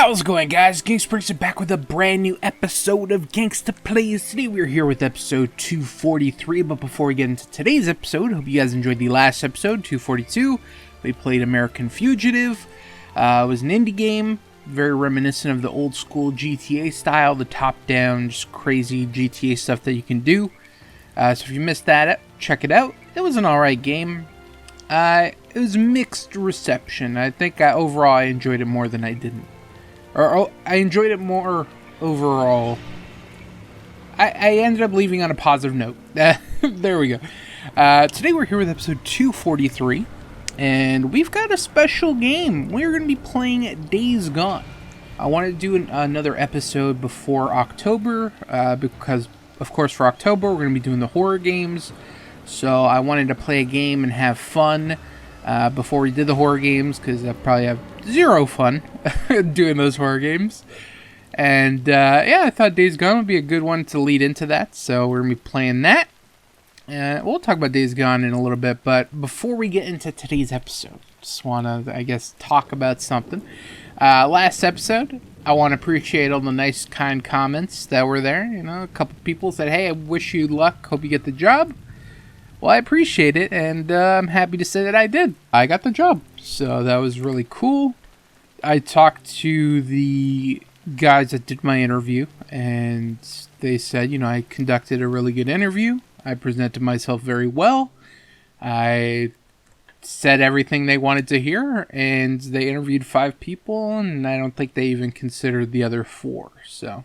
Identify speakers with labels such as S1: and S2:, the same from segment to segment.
S1: How's it going, guys? GangstaPranksta back with a brand new episode of GangstaPranksta. Today we're here with episode 243, but before we get into today's episode, hope you guys enjoyed the last episode, 242. We played American Fugitive. It was an indie game, very reminiscent of the old school GTA style, the top-down, just crazy GTA stuff that you can do. So if you missed that, check it out. It was an alright game. It was mixed reception. I think overall I enjoyed it more than I didn't. Or I enjoyed it more overall. I ended up leaving on a positive note. There we go. Today we're here with episode 243. And we've got a special game. We're going to be playing Days Gone. I wanted to do another episode before October. Because, of course, for October we're going to be doing the horror games. So I wanted to play a game and have fun before we did the horror games, because I probably have zero fun doing those horror games. And yeah, I thought Days Gone would be a good one to lead into that, so we're going to be playing that. We'll talk about Days Gone in a little bit, but before we get into today's episode, just want to, I guess, talk about something. Last episode, I want to appreciate all the nice, kind comments that were there. You know, a couple people said, hey, I wish you luck, hope you get the job. Well, I appreciate it, and I'm happy to say that I did. I got the job, so that was really cool. I talked to the guys that did my interview, and they said, you know, I conducted a really good interview. I presented myself very well. I said everything they wanted to hear, and they interviewed 5 people, and I don't think they even considered the other 4. So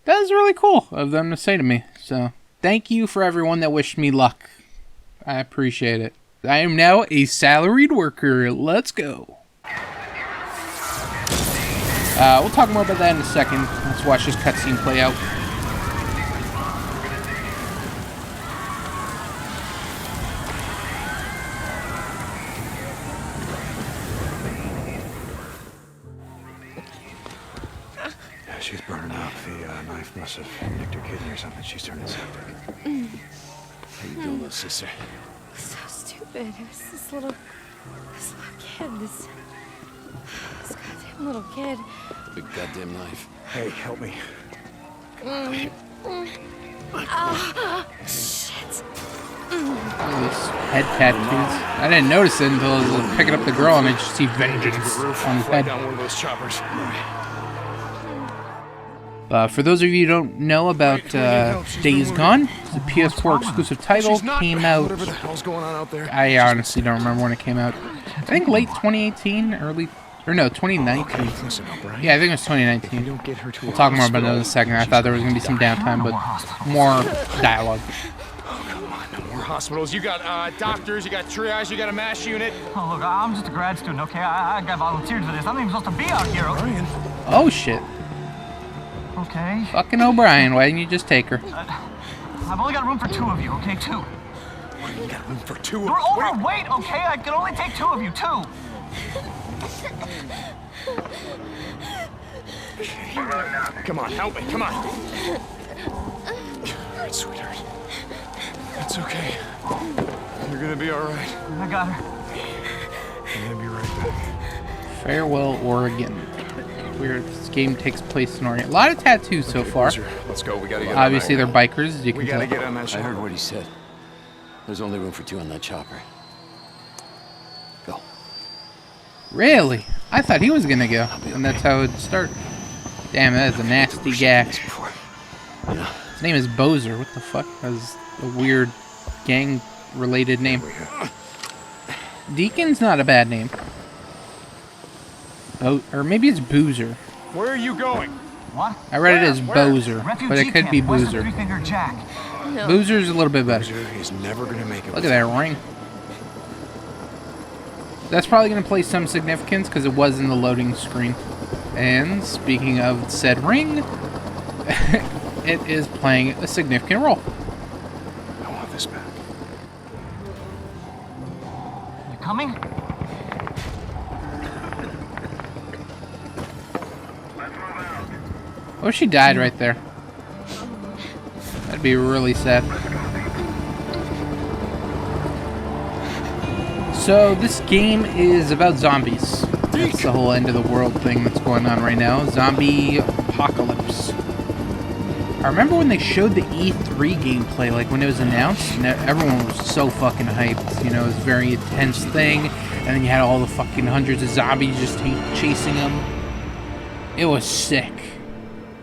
S1: that was really cool of them to say to me. So thank you for everyone that wished me luck. I appreciate it. I am now a salaried worker. Let's go. We'll talk more about that in a second. Let's watch this cutscene play out.
S2: Yeah, she's burning up. The knife must have nicked her kidney or something. She's turning septic. How you doing, little sister?
S3: So stupid. It was this little kid. This goddamn little kid.
S4: Big goddamn knife.
S2: Hey, help me.
S3: Shit.
S1: These head tattoos. I didn't notice it until I was picking up the girl and I just see vengeance on his head.
S2: Down one of those choppers.
S1: For those of you who don't know about Days Gone, the PS4 exclusive title came out.
S2: Whatever the hell's going on out there.
S1: I honestly don't remember when it came out. I think late 2018, or no, 2019.
S2: Listen, O'Brien.
S1: Yeah, I think it was 2019.
S2: Don't get her to
S1: We'll talk more about that in a second. I thought there was going to be some downtime, but more dialogue.
S2: Oh, come on. No more hospitals. You got doctors, you got triage, you got a MASH unit.
S5: Oh, look, I'm just a grad student, okay? I got volunteered for this. I'm not even supposed to be out here.
S2: Brian.
S1: Oh, shit.
S5: Okay.
S1: Fucking O'Brien, why didn't you just take her?
S5: I've only got room for 2 of you, okay? 2.
S2: You got room for 2 of
S5: You're
S2: us.
S5: overweight, okay? I can only take 2 of you, 2.
S2: Come on, help me. Come on. All right, sweetheart. It's okay. You're gonna be all right.
S5: I got her.
S2: I'm gonna be right back.
S1: Farewell, Oregon. Weird. This game takes place in Oregon. A lot of tattoos so far.
S2: Loser, let's go. We gotta get
S1: Obviously,
S2: on
S1: they're bikers, as you
S2: We
S1: can
S2: gotta
S1: tell.
S2: get on that
S4: I
S2: ship.
S4: heard what he said. There's only room for 2 on that chopper. Go.
S1: Really? I thought he was gonna go, and that's how it would start. Damn, that is a nasty guy.
S4: Before. Yeah.
S1: His name is Bozer. What the fuck? That's a weird gang-related name. Deacon's not a bad name. Oh, or maybe it's Boozer.
S2: Where are you going?
S5: What?
S1: I read it as Bozer,
S5: Refugee
S1: but it could be
S5: camp, west of
S1: Boozer.
S5: Three Finger Jack.
S3: No.
S1: Boozer's a little bit better.
S2: He's never gonna make it.
S1: Look at that ring. That's probably going to play some significance because it was in the loading screen. And speaking of said ring, it is playing a significant role.
S2: I want this back.
S5: You coming?
S1: Oh, she died right there. That'd be really sad. So this game is about zombies. That's the whole end of the world thing that's going on right now. Zombie apocalypse. I remember when they showed the E3 gameplay, like when it was announced, and everyone was so fucking hyped. You know, it was a very intense thing, and then you had all the fucking hundreds of zombies just chasing them. It was sick.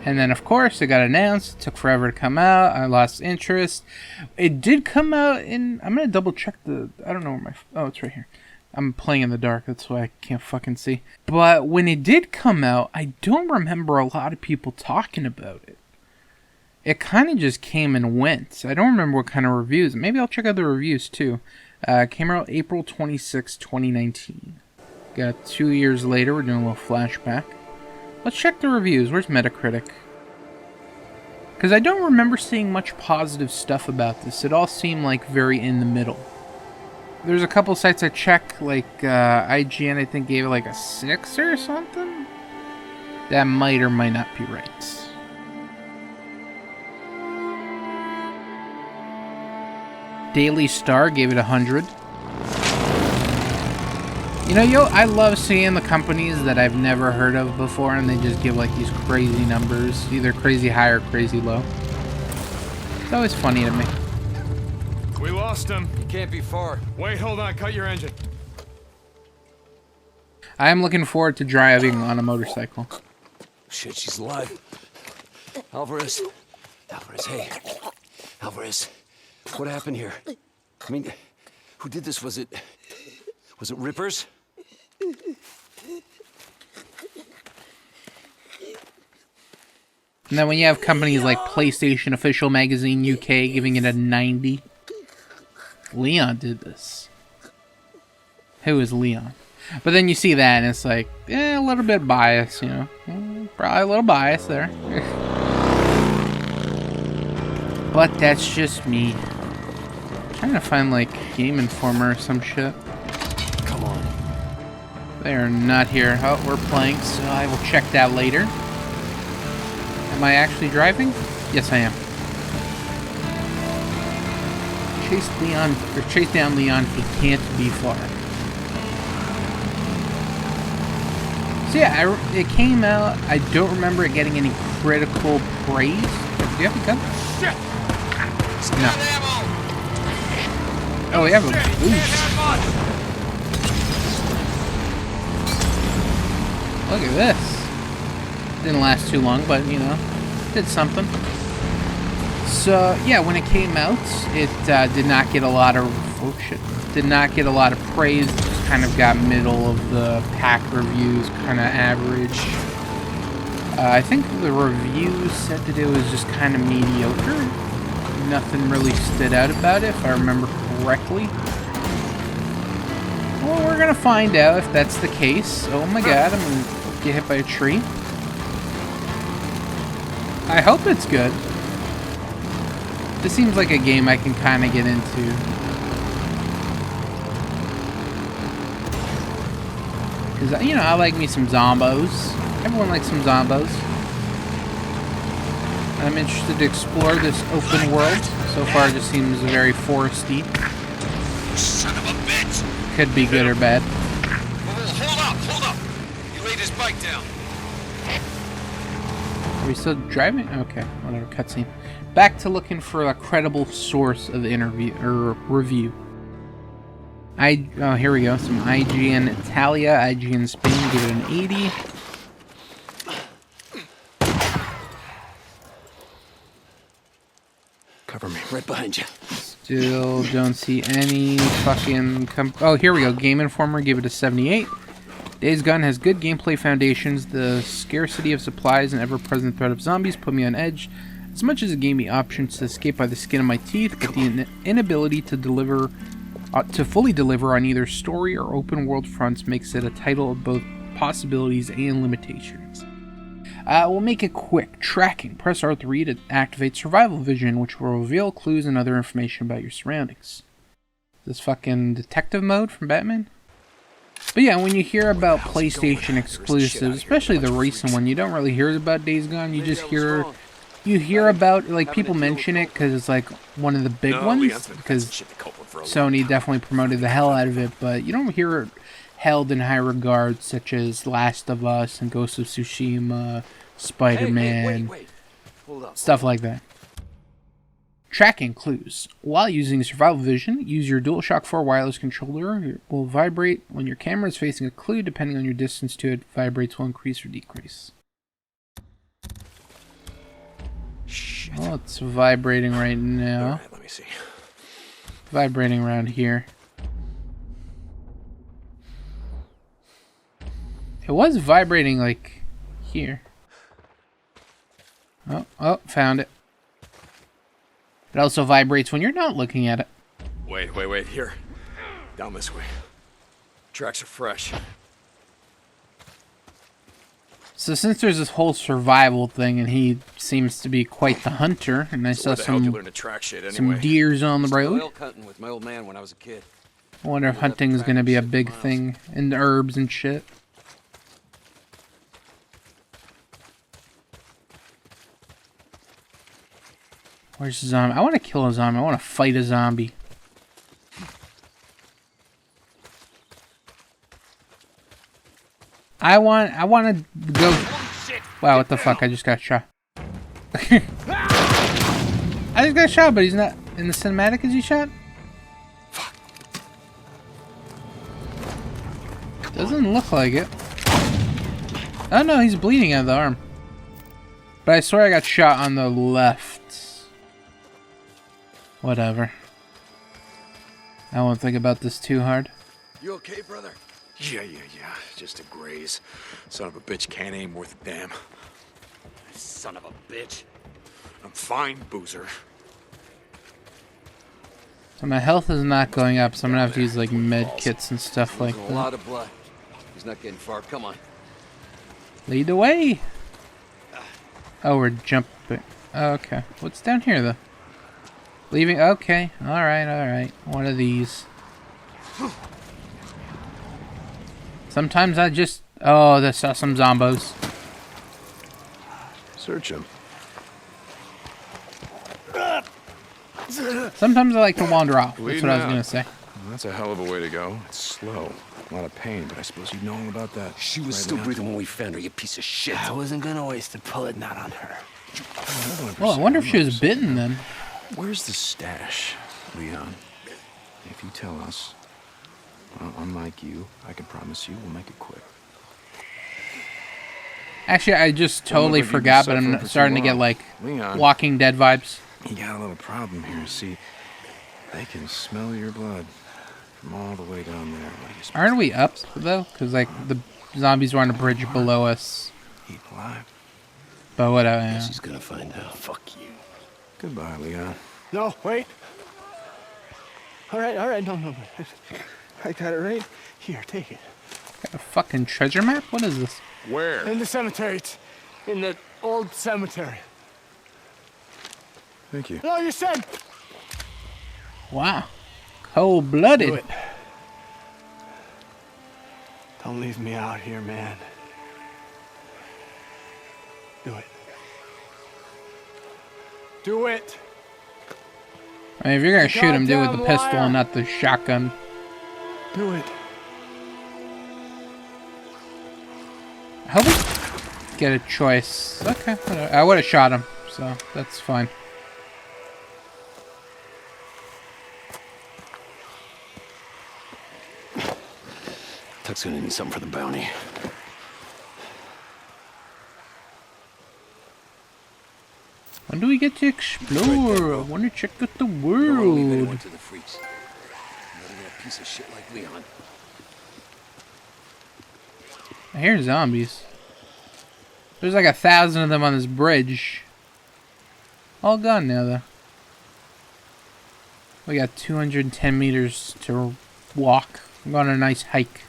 S1: And then, of course, it got announced. It took forever to come out. I lost interest. It did come out in... I'm going to double check the... I don't know where my... Oh, it's right here. I'm playing in the dark. That's why I can't fucking see. But when it did come out, I don't remember a lot of people talking about it. It kind of just came and went. I don't remember what kind of reviews. Maybe I'll check out the reviews, too. Came out April 26, 2019. Got 2 years later. We're doing a little flashback. Let's check the reviews. Where's Metacritic? Because I don't remember seeing much positive stuff about this. It all seemed like very in the middle. There's a couple sites I checked, like IGN I think gave it like a 6 or something. That might or might not be right. Daily Star gave it 100. You know, I love seeing the companies that I've never heard of before, and they just give like these crazy numbers, either crazy high or crazy low. It's always funny to me.
S6: We lost him.
S4: He can't be far.
S6: Wait, hold on. Cut your engine.
S1: I am looking forward to driving on a motorcycle.
S4: Shit, she's alive. Alvarez. Alvarez, hey. Alvarez. What happened here? I mean, who did this? Was it Rippers?
S1: And then when you have companies like PlayStation Official Magazine UK giving it a 90. Leon did this. Who is Leon? But then you see that and it's like, a little bit biased, you know. Probably a little bias there. But that's just me. I'm trying to find like Game Informer or some shit.
S4: Come on.
S1: They are not here. Oh, we're playing, so I will check that later. Am I actually driving? Yes, I am. Chase down Leon. He can't be far. So yeah, it came out. I don't remember it getting any critical praise. Do you have a gun?
S6: Shit!
S1: No. Oh, we have a boost. Look at this. Didn't last too long, but you know, did something. So yeah, when it came out, it did not get a lot of did not get a lot of praise. It just kind of got middle of the pack reviews, kind of average. I think the reviews said that it was just kind of mediocre. Nothing really stood out about it, if I remember correctly. Well, we're gonna find out if that's the case. Oh my god, I'm gonna get hit by a tree. I hope it's good. This seems like a game I can kind of get into. Because, you know, I like me some zombos. Everyone likes some zombos. I'm interested to explore this open world. So far, it just seems very foresty.
S7: Son of a bitch!
S1: Could be good or bad.
S7: Hold up! He laid his bike down.
S1: Are we still driving? Okay, whatever, cutscene. Back to looking for a credible source of interview or review. Oh, here we go. Some IGN Italia, IGN Spain, give it an 80.
S4: Cover me, right behind you.
S1: Still don't see any fucking... Oh, here we go. Game Informer gave it a 78. Days Gone has good gameplay foundations. The scarcity of supplies and ever-present threat of zombies put me on edge. As much as it gave me options to escape by the skin of my teeth, but the inability to deliver... to fully deliver on either story or open world fronts makes it a title of both possibilities and limitations. We'll make it quick. Tracking. Press R3 to activate survival vision, which will reveal clues and other information about your surroundings. This fucking detective mode from Batman? But yeah, when you hear about PlayStation exclusives, especially the recent one, you don't really hear about Days Gone. You just hear... You hear about, like, people mention it because it's, like, one of the big ones, because Sony definitely promoted the hell out of it, but you don't hear held in high regard, such as Last of Us and Ghost of Tsushima, Spider-Man,
S4: Hey, wait. Hold up.
S1: stuff like that. Tracking clues. While using survival vision, use your DualShock 4 wireless controller. It will vibrate when your camera is facing a clue. Depending on your distance to it, vibrates will increase or decrease.
S2: Shit.
S1: Oh, it's vibrating right
S2: All
S1: now.
S2: right, let me see.
S1: Vibrating around here. It was vibrating like here. Oh, found it. It also vibrates when you're not looking at it.
S2: Wait. Here. Down this way. Tracks are fresh.
S1: So since there's this whole survival thing, and he seems to be quite the hunter, and I saw
S2: Where the hell did you
S1: some
S2: learn to track shit anyway?
S1: some deers on the road.
S4: Elk hunting with my old man when I was a kid.
S1: I wonder if hunting is going to be a big thing in the herbs and shit. Where's the zombie? I want to kill a zombie. I want to fight a zombie. I want to go. Wow, what the fuck? I just got shot. I just got shot, but he's not in the cinematic. Is he shot? Doesn't look like it. Oh no, he's bleeding out of the arm. But I swear I got shot on the left. Whatever. I won't think about this too hard.
S4: You okay, brother?
S2: Yeah. Just a graze. Son of a bitch can't aim worth a damn.
S4: Son of a bitch.
S2: I'm fine, Boozer.
S1: So my health is not going up, so I'm gonna have to use like med kits and stuff like
S4: A
S1: that.
S4: lot of blood. He's not getting far. Come on.
S1: Lead the way. Oh, we're jumping. Oh, okay. What's down here though? Leaving. Okay. All right. One of these. Sometimes I just. Oh, I saw some zombos.
S2: Search him.
S1: Sometimes I like to wander off. That's
S2: Bleeding
S1: what I was
S2: out.
S1: gonna say.
S2: Well, that's a hell of a way to go. It's slow. A lot of pain, but I suppose you know all about that.
S4: She was
S2: Right
S4: still
S2: now.
S4: breathing when we found her, you piece of shit.
S8: I wasn't gonna waste a bullet not on her.
S1: Well, I wonder if she was bitten then.
S2: Where's the stash, Leon? If you tell us, well, unlike you, I can promise you we'll make it quick.
S1: Actually, I just
S2: Don't look
S1: totally
S2: like you've been
S1: forgot, but
S2: suffering
S1: I'm
S2: for too
S1: starting to get
S2: long.
S1: like
S2: Leon.
S1: Walking Dead vibes.
S2: You got a little problem here. See, they can smell your blood from all the way down there. What are you supposed
S1: Aren't we up though? Because like the zombies were on a bridge below us.
S2: to keep alive?
S1: But whatever. Yeah.
S4: She's gonna find out. Fuck you.
S2: Goodbye, Leon.
S8: No, wait. All right, no. I got it right here. Take it.
S1: Got a fucking treasure map? What is this?
S2: Where?
S8: In the cemetery. It's in the old cemetery.
S2: Thank you.
S8: No, you said.
S1: Wow. Cold-blooded.
S8: Do it. Don't leave me out here, man. Do it. Do it.
S1: I mean, if you're gonna shoot him, do it with the
S8: Goddamn
S1: pistol
S8: liar.
S1: and not the shotgun.
S8: Do it.
S1: I hope we get a choice. Okay, whatever. I would have shot him, so that's fine.
S4: Tuck's gonna need something for the bounty.
S1: When do we get to explore? I want to check out the
S4: Don't wanna leave
S1: world.
S4: anyone to the freaks. Not even a piece of shit like Leon.
S1: I hear zombies. There's like 1,000 of them on this bridge. All gone now, though. We got 210 meters to walk. I'm going on a nice hike.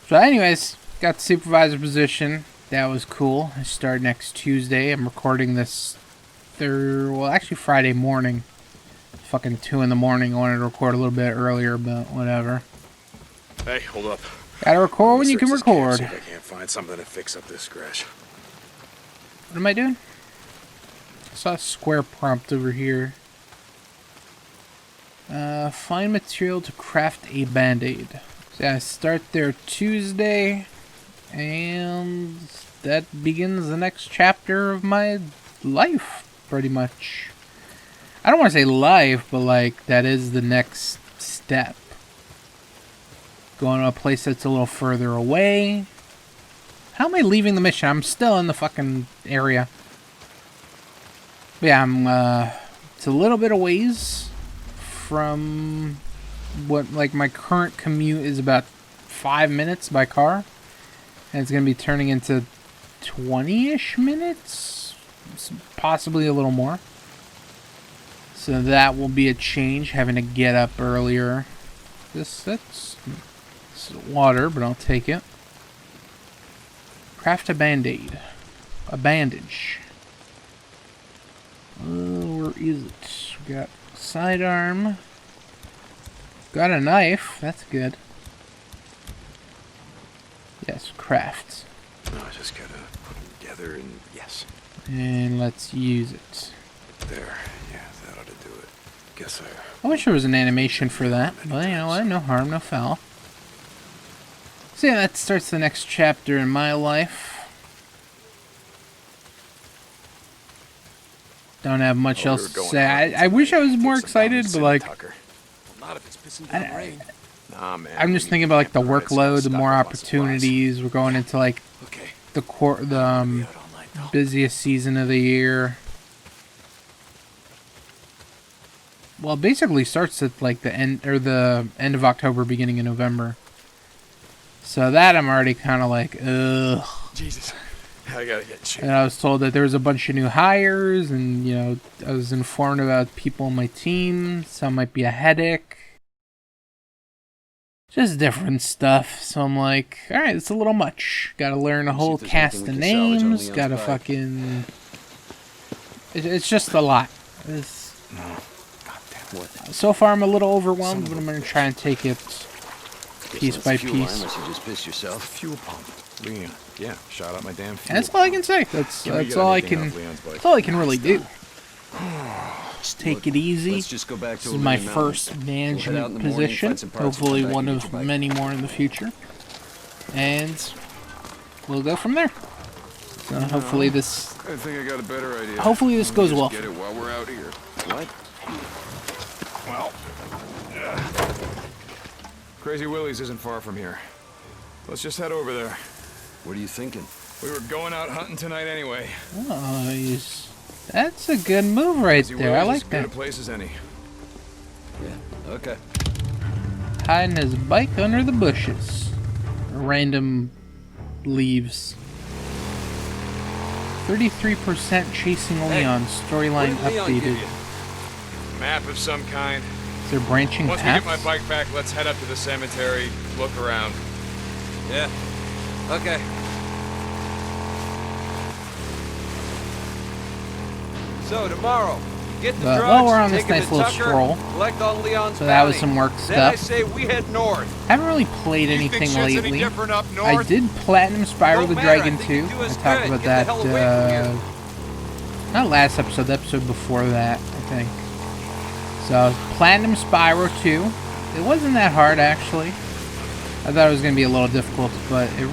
S1: So anyways, got the supervisor position. That was cool. I start next Tuesday. I'm recording this actually Friday morning. Fucking 2 in the morning. I wanted to record a little bit earlier, but whatever.
S2: Hey, hold up.
S1: Gotta record when you
S2: Search
S1: can
S2: this camp,
S1: record.
S2: see if I can't find something to fix up this scratch.
S1: What am I doing? I saw a square prompt over here. Find material to craft a band-aid. So yeah, I start there Tuesday, and that begins the next chapter of my life, pretty much. I don't want to say life, but like, that is the next step. Going to a place that's a little further away. How am I leaving the mission? I'm still in the fucking area. But yeah, I'm, it's a little bit of ways from what, like, my current commute is about 5 minutes by car. And it's going to be turning into 20-ish minutes? Possibly a little more. So that will be a change, having to get up earlier. That's water, but I'll take it. Craft a band-aid. A bandage. Where is it? We got sidearm. Got a knife. That's good. Yes, craft.
S2: No, I just gotta put them together and yes.
S1: And let's use it.
S2: There. Yeah, that ought to do it. Guess
S1: I wish there was an animation for that, but you know what? No harm, no foul. So yeah, that starts the next chapter in my life. Don't have much else to say. I wish I was more excited, but like, I'm just thinking about like the workload, the more opportunities. We're going into like the busiest season of the year. Well, it basically starts at like the end of October, beginning of November. So that I'm already kind of like, ugh.
S2: Jesus, I gotta get shit.
S1: And I was told that there was a bunch of new hires, and you know, I was informed about people on my team. Some might be a headache. Just different stuff. So I'm like, all right, it's a little much. Got to learn a whole cast of names. Got to fucking. It's just a lot. So far, I'm a little overwhelmed, but I'm gonna try and take it piece by piece.
S2: Unless you just piss yourself. Fuel pump. Leon. Yeah, shot out my damn fuel.
S1: And that's all I can say. That's all I can. That's all I can really do. Just take it easy.
S4: Let's just go back to
S1: This is my first management position. Hopefully, one of many more in the future. And we'll go from there. So hopefully this.
S2: I think I got a better idea.
S1: Hopefully this goes well.
S2: Get it while we're out here.
S4: What?
S2: Well, Crazy Willie's isn't far from here. Let's just head over there.
S4: What are you thinking?
S2: We were going out hunting tonight anyway.
S1: Oh, that's a good move right there. I like that.
S2: As good a place as any.
S4: Yeah. Okay.
S1: Hiding his bike under the bushes. Random leaves. 33% chasing Leon. Storyline updated.
S6: Map of some kind.
S1: Is there branching
S6: Once
S1: paths?
S6: we get my bike back, let's head up to the cemetery, look around.
S4: Yeah. Okay. So tomorrow, get the drugs,
S1: while we're on this
S4: take 'em
S1: nice
S4: to
S1: little
S4: Tucker,
S1: stroll,
S4: collect all Leon's
S1: so that was
S4: bounty.
S1: some work
S4: Then I
S1: stuff.
S4: say we head north.
S1: Haven't really played
S6: You
S1: anything
S6: think shit's
S1: lately.
S6: any different up
S1: I
S6: north?
S1: did Platinum Spiral the
S4: Don't matter,
S1: Dragon
S4: I think
S1: 2.
S4: you do
S1: I
S4: us
S1: talked
S4: good.
S1: about
S4: Get the
S1: that.
S4: hell away from here.
S1: Not last episode, the episode before that, I think. So, Platinum Spiral 2. It wasn't that hard, actually. I thought it was going to be a little difficult, but it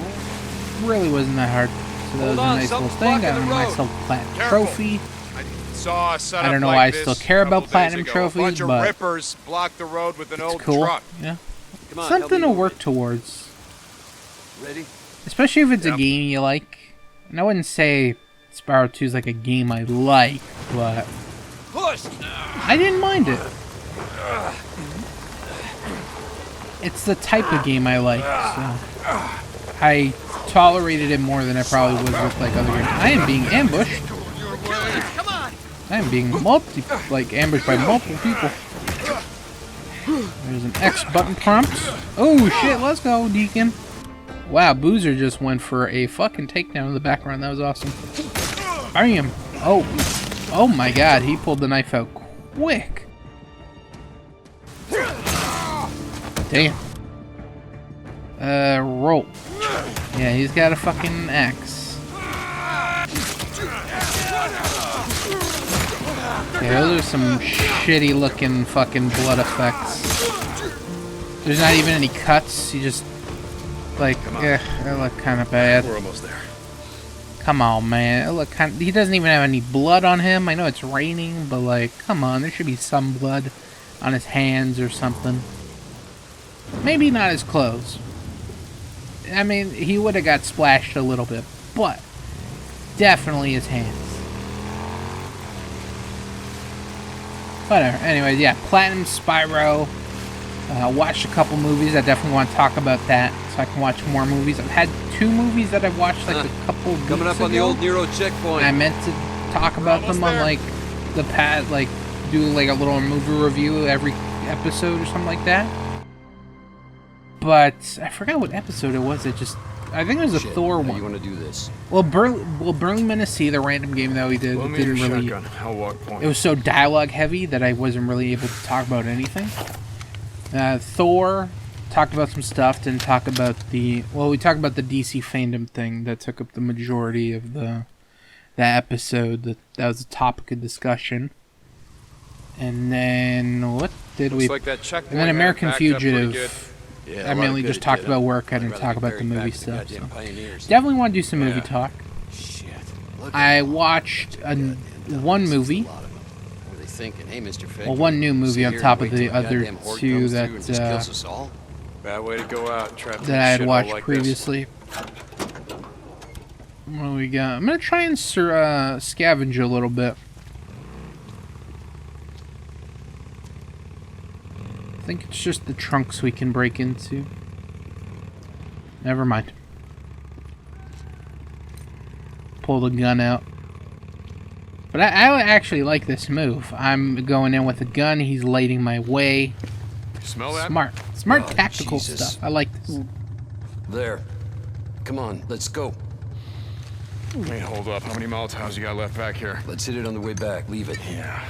S1: really wasn't that hard. So that was a nice little thing. Got a nice little platinum trophy.
S6: I saw a setup
S1: I don't know
S6: like
S1: why I
S6: this
S1: still care
S6: a couple
S1: about platinum
S6: days ago.
S1: trophies,
S6: A bunch of
S1: but
S6: rippers blocked the road with an
S1: it's
S6: old
S1: cool.
S6: truck.
S1: Yeah.
S4: Come on,
S1: Something to
S4: help me
S1: work towards.
S4: Ready?
S1: Especially if it's a
S6: Yep.
S1: game you like. And I wouldn't say Spyro 2 is like a game I like, but
S4: Push.
S1: I didn't mind it. It's the type of game I like, so I tolerated it more than I probably would with like other games. I am being ambushed. I am being ambushed by multiple people. There's an X button prompt. Oh shit, let's go, Deacon. Wow, Boozer just went for a fucking takedown in the background. That was awesome. Bam! Oh my god, he pulled the knife out quick. Damn. Roll. Yeah, he's got a fucking axe. Yeah, those are some shitty looking fucking blood effects. There's not even any cuts. You just like, yeah, they look kind of bad.
S6: We're almost there.
S1: Come on, man. It look kind of, he doesn't even have any blood on him. I know it's raining, but like, come on. There should be some blood on his hands or something. Maybe not his clothes. I mean, he would have got splashed a little bit, but definitely his hands. Whatever. Anyways, yeah, Platinum Spyro. Watched a couple movies. I definitely want to talk about that, so I can watch more movies. I've had 2 movies that I've watched like a couple weeks
S4: Coming up on the
S1: ago.
S4: old Nero checkpoint.
S1: I meant to talk about them on like the past, like do like a little movie review every episode or something like that. But I forgot what episode it was. I think it was a Thor
S4: How
S1: one.
S4: you want to do this?
S1: Well, Burning Sea, the random game that we did,
S6: Loan me
S1: didn't
S6: your
S1: really.
S6: shotgun. I'll walk point.
S1: It was so dialogue heavy that I wasn't really able to talk about anything. Thor talked about some stuff. Didn't talk about we talked about the DC fandom thing that took up the majority of that episode. That was a topic of discussion. And then what did
S6: Looks
S1: we?
S6: like that checkpoint
S1: And then
S6: had it
S1: American
S6: backed up pretty good.
S1: Fugitive.
S4: Yeah,
S1: I mainly just talked about work. I didn't talk about the movie stuff. So. Definitely want to do some movie talk.
S4: Shit.
S1: I watched one movie.
S4: What are they thinking? Hey, Mr. Fig.
S1: Well, one new movie
S4: Sit
S1: on
S4: here
S1: top
S4: and
S1: of
S4: wait
S1: the
S4: till
S1: other
S4: goddamn horde
S1: 2
S4: comes through and just kills
S1: that
S4: us all?
S6: Bad way to go out, trapped in
S1: that I had
S6: a shithole
S1: watched
S6: like
S1: previously. What do we got? I'm gonna try and scavenge a little bit. I think it's just the trunks we can break into. Never mind. Pull the gun out. But I actually like this move. I'm going in with a gun. He's lighting my way.
S6: This. Smell that?
S1: Smart
S4: Oh,
S1: tactical
S4: Jesus.
S1: stuff. I like this.
S4: There. Come on, let's go.
S6: Hey, hold up. How many Molotovs you got left back here?
S4: Let's hit it on the way back. Leave it.
S6: Yeah.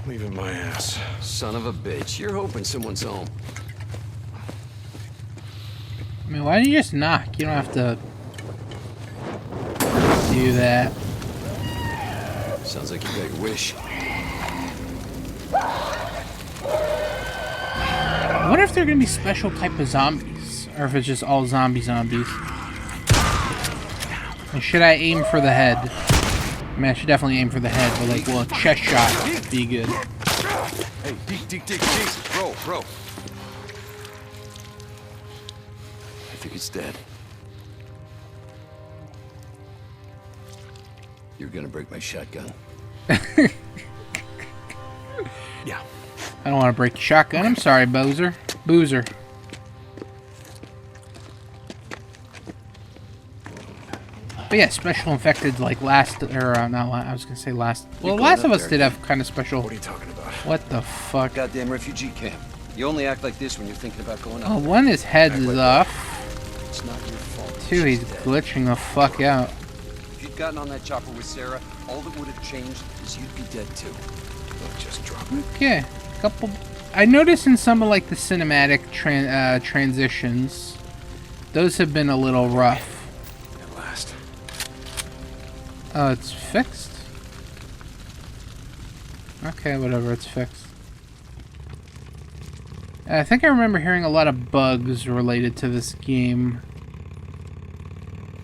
S6: Leaving my ass.
S4: Son of a bitch. You're hoping someone's home.
S1: I mean, why don't you just knock? You don't have to do that.
S4: Sounds like you got your wish.
S1: I wonder if they're gonna be special type of zombies, or if it's just all zombies. And should I aim for the head? I mean, I should definitely aim for the head, but like, well, a chest shot would be good.
S4: Hey, Deke, Jesus, bro. I think it's dead. You're gonna break my shotgun.
S6: Yeah.
S1: I don't want to break your shotgun. I'm sorry, Boozer. But yeah, special infected like last, or not. I was gonna say last. Well,
S4: You're
S1: Last
S4: going
S1: of
S4: up
S1: Us
S4: there,
S1: did have kind of special.
S6: What are you talking about?
S1: What the fuck?
S4: Goddamn refugee camp. You only act like this when you're thinking about going
S1: Oh,
S4: out.
S1: one, his head is off.
S4: It's not your fault.
S1: 2, he's
S4: She's dead.
S1: glitching the fuck out.
S4: If you'd gotten on that chopper with Sarah, all that would have changed is you'd be dead too.
S6: Look, just drop it.
S1: Okay, couple. I noticed in some of like the cinematic transitions, those have been a little rough.
S6: At last.
S1: Oh, it's fixed? Okay, whatever, it's fixed. I think I remember hearing a lot of bugs related to this game.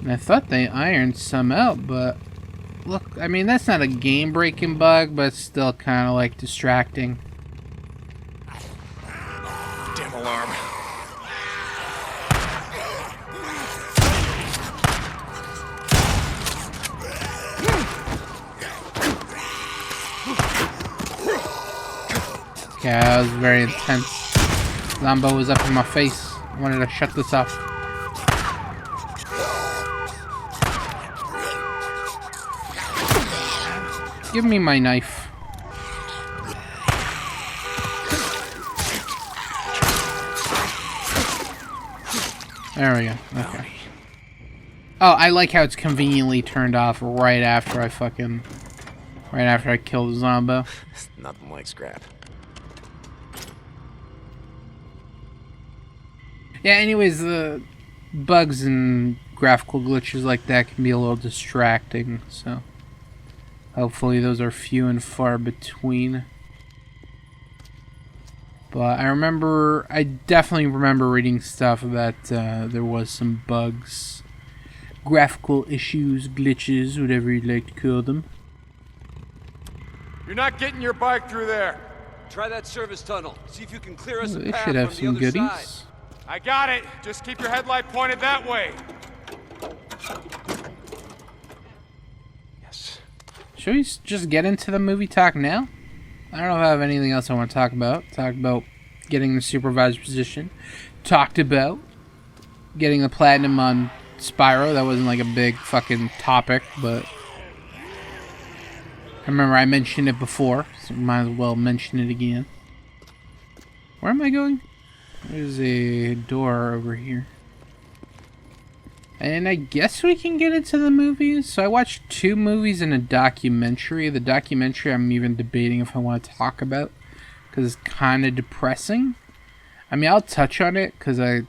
S1: And I thought they ironed some out, but look, I mean, that's not a game-breaking bug, but it's still kind of like distracting.
S6: Damn alarm.
S1: Yeah, that was very intense. Zombo was up in my face. I wanted to shut this off. Give me my knife. There we go. Okay. Oh, I like how it's conveniently turned off right after I kill the Zombo.
S6: Nothing like scrap.
S1: Yeah, anyways, the bugs and graphical glitches like that can be a little distracting, so Hopefully those are few and far between. But I definitely remember reading stuff that there was some bugs, graphical issues, glitches, whatever you'd like to call them.
S7: You're not getting your bike through there.
S4: Try that service tunnel. See if you can clear us a
S1: They
S4: path
S1: should have
S4: from
S1: some
S4: the other
S1: goodies.
S4: side.
S7: I got it. Just keep your headlight pointed that way.
S4: Yes.
S1: Should we just get into the movie talk now? I don't know if I have anything else I want to talk about. Talked about getting the supervisor position. Talked about getting the platinum on Spyro. That wasn't like a big fucking topic, but I remember I mentioned it before, so might as well mention it again. Where am I going? There's a door over here. And I guess we can get into the movies. So I watched 2 movies and a documentary. The documentary I'm even debating if I want to talk about, because it's kind of depressing. I mean, I'll touch on it because I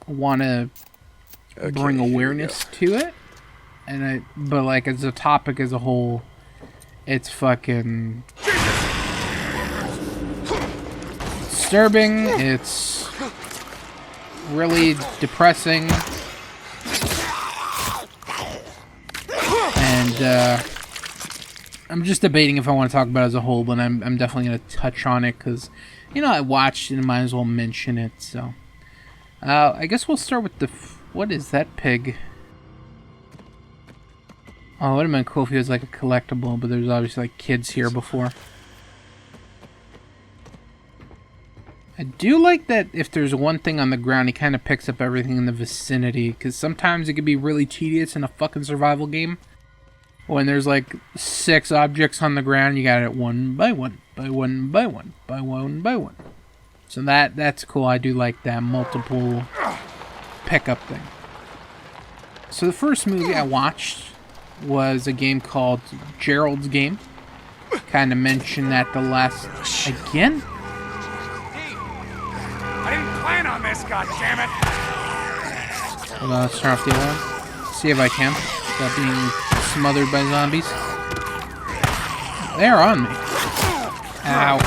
S1: want to bring awareness to it. But like as a topic as a whole, it's fucking disturbing. It's really depressing. And I'm just debating if I want to talk about it as a whole, but I'm definitely going to touch on it because, you know, I watched it and might as well mention it. So I guess we'll start with what is that pig? Oh, it would have been cool if he was like a collectible, but there's obviously like kids here before. I do like that if there's one thing on the ground, he kind of picks up everything in the vicinity, because sometimes it can be really tedious in a fucking survival game. When there's like 6 objects on the ground, you got it one by one, by one, by one, by one, by one. So that's cool. I do like that multiple pickup thing. So the first movie I watched was a game called Gerald's Game. Kind of mentioned that the last... Again?
S7: I didn't plan on this, goddammit!
S1: Hold on, let's turn off the alarm. See if I can. Without being smothered by zombies. They're on me. Ow.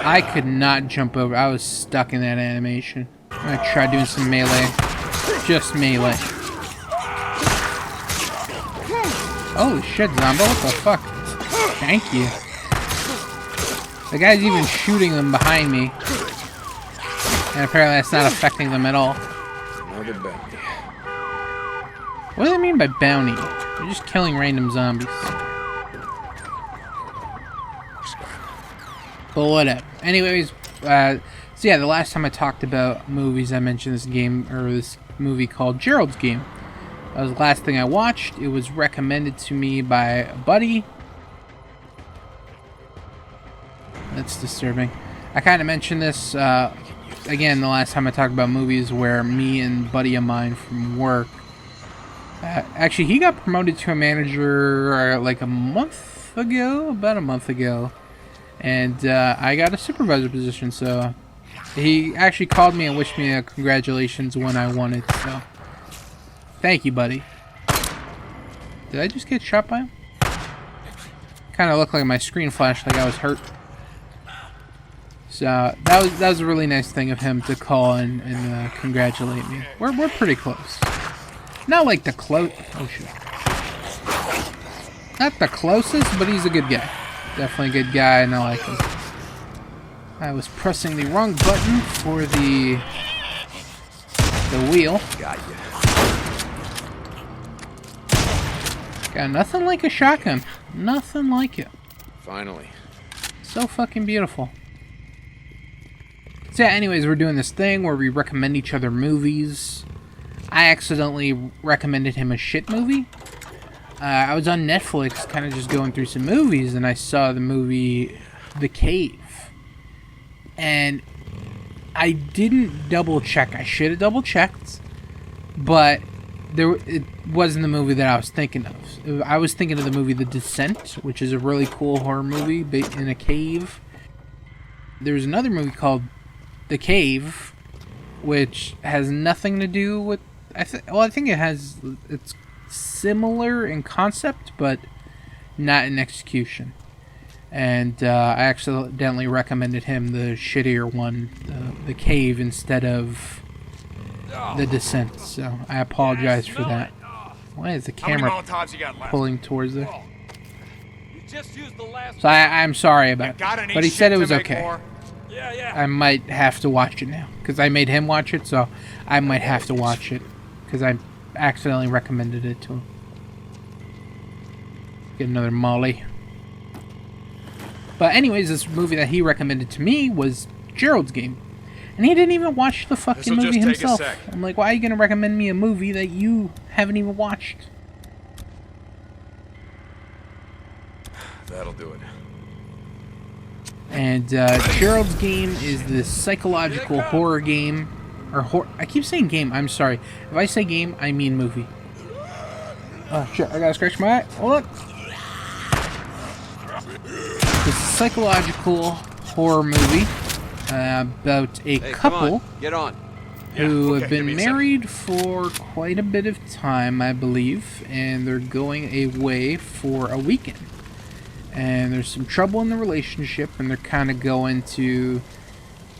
S1: I could not jump over. I was stuck in that animation. I'm gonna try doing some melee. Just melee. Holy shit, Zombo, what the fuck? Thank you. The guy's even shooting them behind me. And apparently that's not affecting them at all.
S2: Another bounty.
S1: What do they mean by bounty? They're just killing random zombies. But whatever. Anyways, so yeah, the last time I talked about movies, I mentioned this game, or this movie called Gerald's Game. That was the last thing I watched. It was recommended to me by a buddy. That's disturbing. I kind of mentioned this, again, the last time I talked about movies, where me and a buddy of mine from work, actually, he got promoted to a manager like about a month ago, and I got a supervisor position, so he actually called me and wished me a congratulations when I won it, so thank you, buddy. Did I just get shot by him? Kind of looked like my screen flashed like I was hurt. So that was a really nice thing of him to call and congratulate me. We're pretty close. Not like the oh shit. Not the closest, but he's a good guy. Definitely a good guy, and I like him. I was pressing the wrong button for the wheel.
S4: Got you.
S1: Got nothing like a shotgun. Nothing like it.
S2: Finally.
S1: So fucking beautiful. So yeah, anyways, we're doing this thing where we recommend each other movies. I accidentally recommended him a shit movie. I was on Netflix kind of just going through some movies, and I saw the movie The Cave. And I didn't double check. I should have double checked, but it wasn't the movie that I was thinking of. I was thinking of the movie The Descent, which is a really cool horror movie in a cave. There's another movie called The Cave, which has nothing to do with... I think it's similar in concept, but not in execution. And I accidentally recommended him the shittier one, the Cave, instead of the Descent. So I apologize for that. Why is the camera pulling towards there? So I'm sorry about that. But he said it was okay. I might have to watch it now. Because I made him watch it, so I might have to watch it. Because I accidentally recommended it to him. Get another Molly. But anyways, this movie that he recommended to me was Gerald's Game. And he didn't even watch the fucking movie himself. I'm like, why are you going to recommend me a movie that you haven't even watched?
S6: That'll do it.
S1: And Gerald's Game is this psychological horror game. Or I keep saying game, I'm sorry. If I say game, I mean movie. Oh shit, I gotta scratch my eye. Hold on. It's a psychological horror movie about a couple
S4: Get on.
S1: who have been married for quite a bit of time, I believe, and they're going away for a weekend. And there's some trouble in the relationship, and they're kind of going to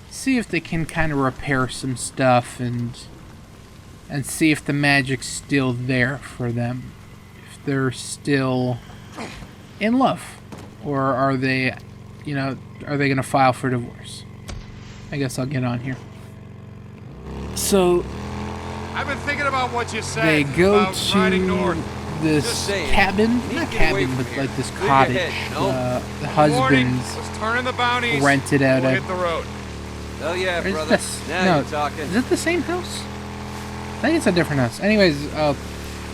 S1: see if they can kind of repair some stuff and see if the magic's still there for them. If they're still in love. Or are they, you know, are they going to file for divorce? I guess I'll get on here. So,
S6: I've been thinking about what you said.
S1: they go
S6: about riding north.
S1: to this cabin, not cabin, but like this cottage. The husband's
S6: Let's turn in the bounties.
S1: rented out
S6: We'll
S1: at.
S6: hit the road.
S4: Hell yeah,
S1: Or is
S4: brother.
S1: this,
S4: Now
S1: no,
S4: you're talking.
S1: is it the same house? I think it's a different house. Anyways, I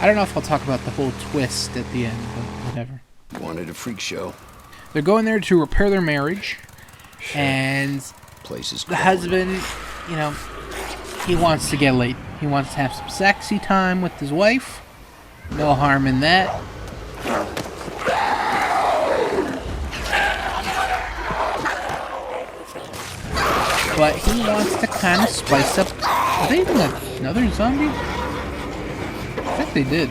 S1: don't know if I'll talk about the whole twist at the end, but whatever.
S4: Wanted a freak show.
S1: They're going there to repair their marriage, and
S4: Place is
S1: the husband, you know, he wants to get laid. He wants to have some sexy time with his wife. No harm in that. But he wants to kind of spice up. Are they even another zombie? I think they did.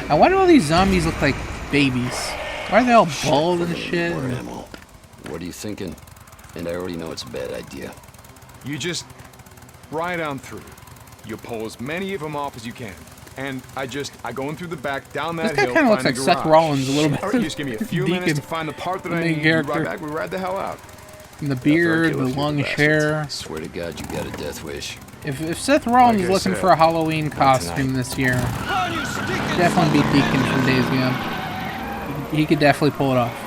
S1: Now, why do all these zombies look like babies? Why are they all bald and shit?
S4: What are you thinking? And I already know it's a bad idea.
S6: You just ride on through. You pull as many of them off as you can. And I go in through the back, down that
S1: This guy
S6: hill,
S1: kind of looks
S6: find
S1: like
S6: the
S1: Seth
S6: garage.
S1: Rollins a little bit.
S6: All right, you just give me a few minutes
S1: Deacon,
S6: to find the part that
S1: the
S6: I
S1: main
S6: need.
S1: character.
S6: We ride back, we ride the hell out.
S1: And the beard,
S4: Kill a
S1: the
S4: few
S1: longish
S4: bastards.
S1: hair.
S4: Swear to God, you got a death wish.
S1: If Seth Rollins is
S6: Like I
S1: looking
S6: said,
S1: for a Halloween
S6: not
S1: costume
S6: tonight.
S1: this year, definitely be Deacon from Days Gone. He could definitely pull it off.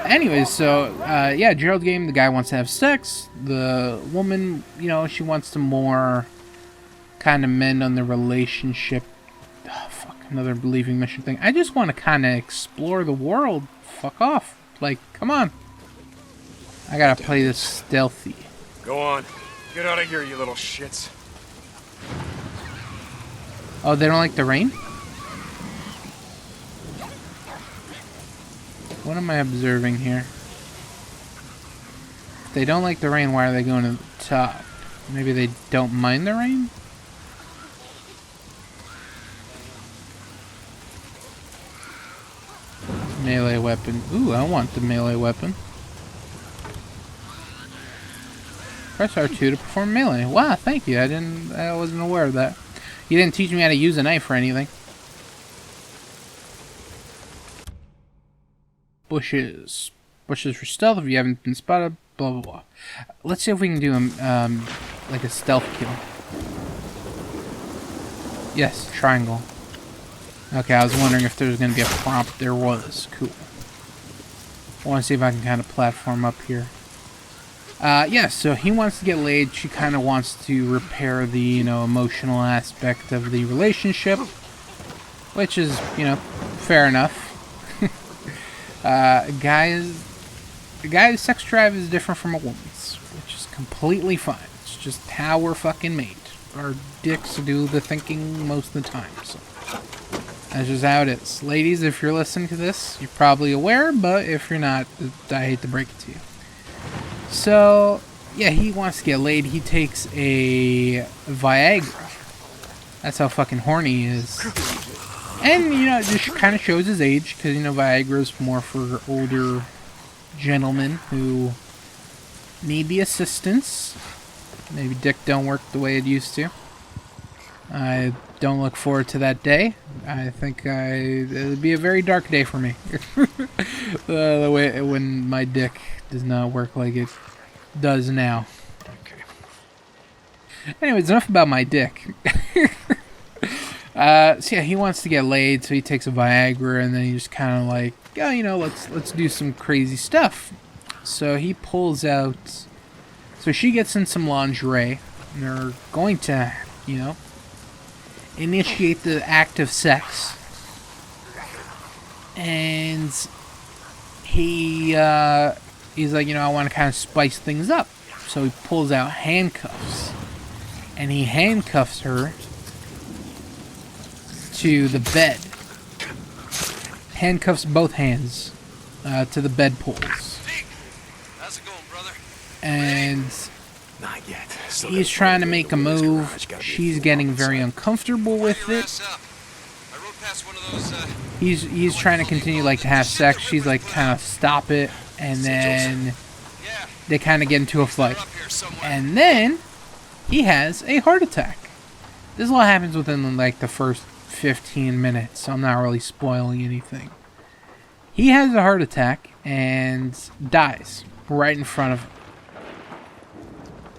S1: Anyways, so, yeah, Gerald's Game, the guy wants to have sex. The woman, you know, she wants to more kind of mend on the relationship. Oh, fuck, another leaving mission thing. I just want to kind of explore the world. Fuck off. Like, come on. I gotta play this stealthy.
S6: Go on. Get out of here, you little shits.
S1: Oh, they don't like the rain? What am I observing here? If they don't like the rain, why are they going to the top? Maybe they don't mind the rain? Melee weapon. Ooh, I want the melee weapon. Press R2 to perform melee. Wow, thank you. I wasn't aware of that. You didn't teach me how to use a knife or anything. Bushes. Bushes for stealth if you haven't been spotted. Blah, blah, blah. Let's see if we can do like a stealth kill. Yes, triangle. Okay, I was wondering if there was going to be a prompt. There was. Cool. I want to see if I can kind of platform up here. Yeah, so he wants to get laid. She kind of wants to repair the, you know, emotional aspect of the relationship. Which is, you know, fair enough. A guy's sex drive is different from a woman's, which is completely fine. It's just how we're fucking made. Our dicks do the thinking most of the time, so that's just how it is. Ladies, if you're listening to this, you're probably aware, but if you're not, I hate to break it to you. So, yeah, he wants to get laid. He takes a Viagra. That's how fucking horny he is. And, you know, it just kind of shows his age, because, you know, Viagra's more for older gentlemen who need the assistance. Maybe dick don't work the way it used to. I don't look forward to that day. I think it'll be a very dark day for me. The way when my dick does not work like it does now.
S2: Okay.
S1: Anyways, enough about my dick. So yeah, he wants to get laid, so he takes a Viagra, and then he just kind of like, oh, you know, let's do some crazy stuff. So he pulls out. So she gets in some lingerie, and they're going to, you know, initiate the act of sex. And he's like, you know, I want to kind of spice things up. So he pulls out handcuffs, and he handcuffs her to the bed. Handcuffs both hands to the bed poles.
S7: How's it going, brother?
S1: And
S2: Not yet.
S1: he's trying to make a move. She's getting very uncomfortable with it.
S7: I rode past one of those,
S1: He's trying to continue like to have sex. She's like, kind of stop it, and then they kind of get into a fight. And then he has a heart attack. This all happens within like the first 15 minutes, so I'm not really spoiling anything. He has a heart attack and dies right in front of him.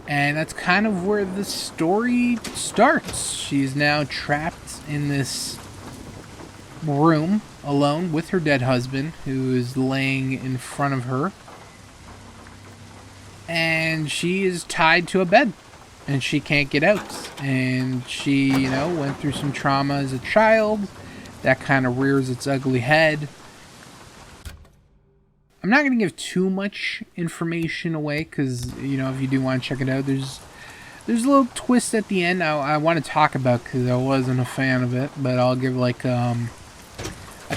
S1: And that's kind of where the story starts. She's now trapped in this room alone with her dead husband, who is laying in front of her. And she is tied to a bed. And she can't get out. And she, you know, went through some trauma as a child. That kind of rears its ugly head. I'm not going to give too much information away, because, you know, if you do want to check it out, there's a little twist at the end I want to talk about, because I wasn't a fan of it. But I'll give, like, a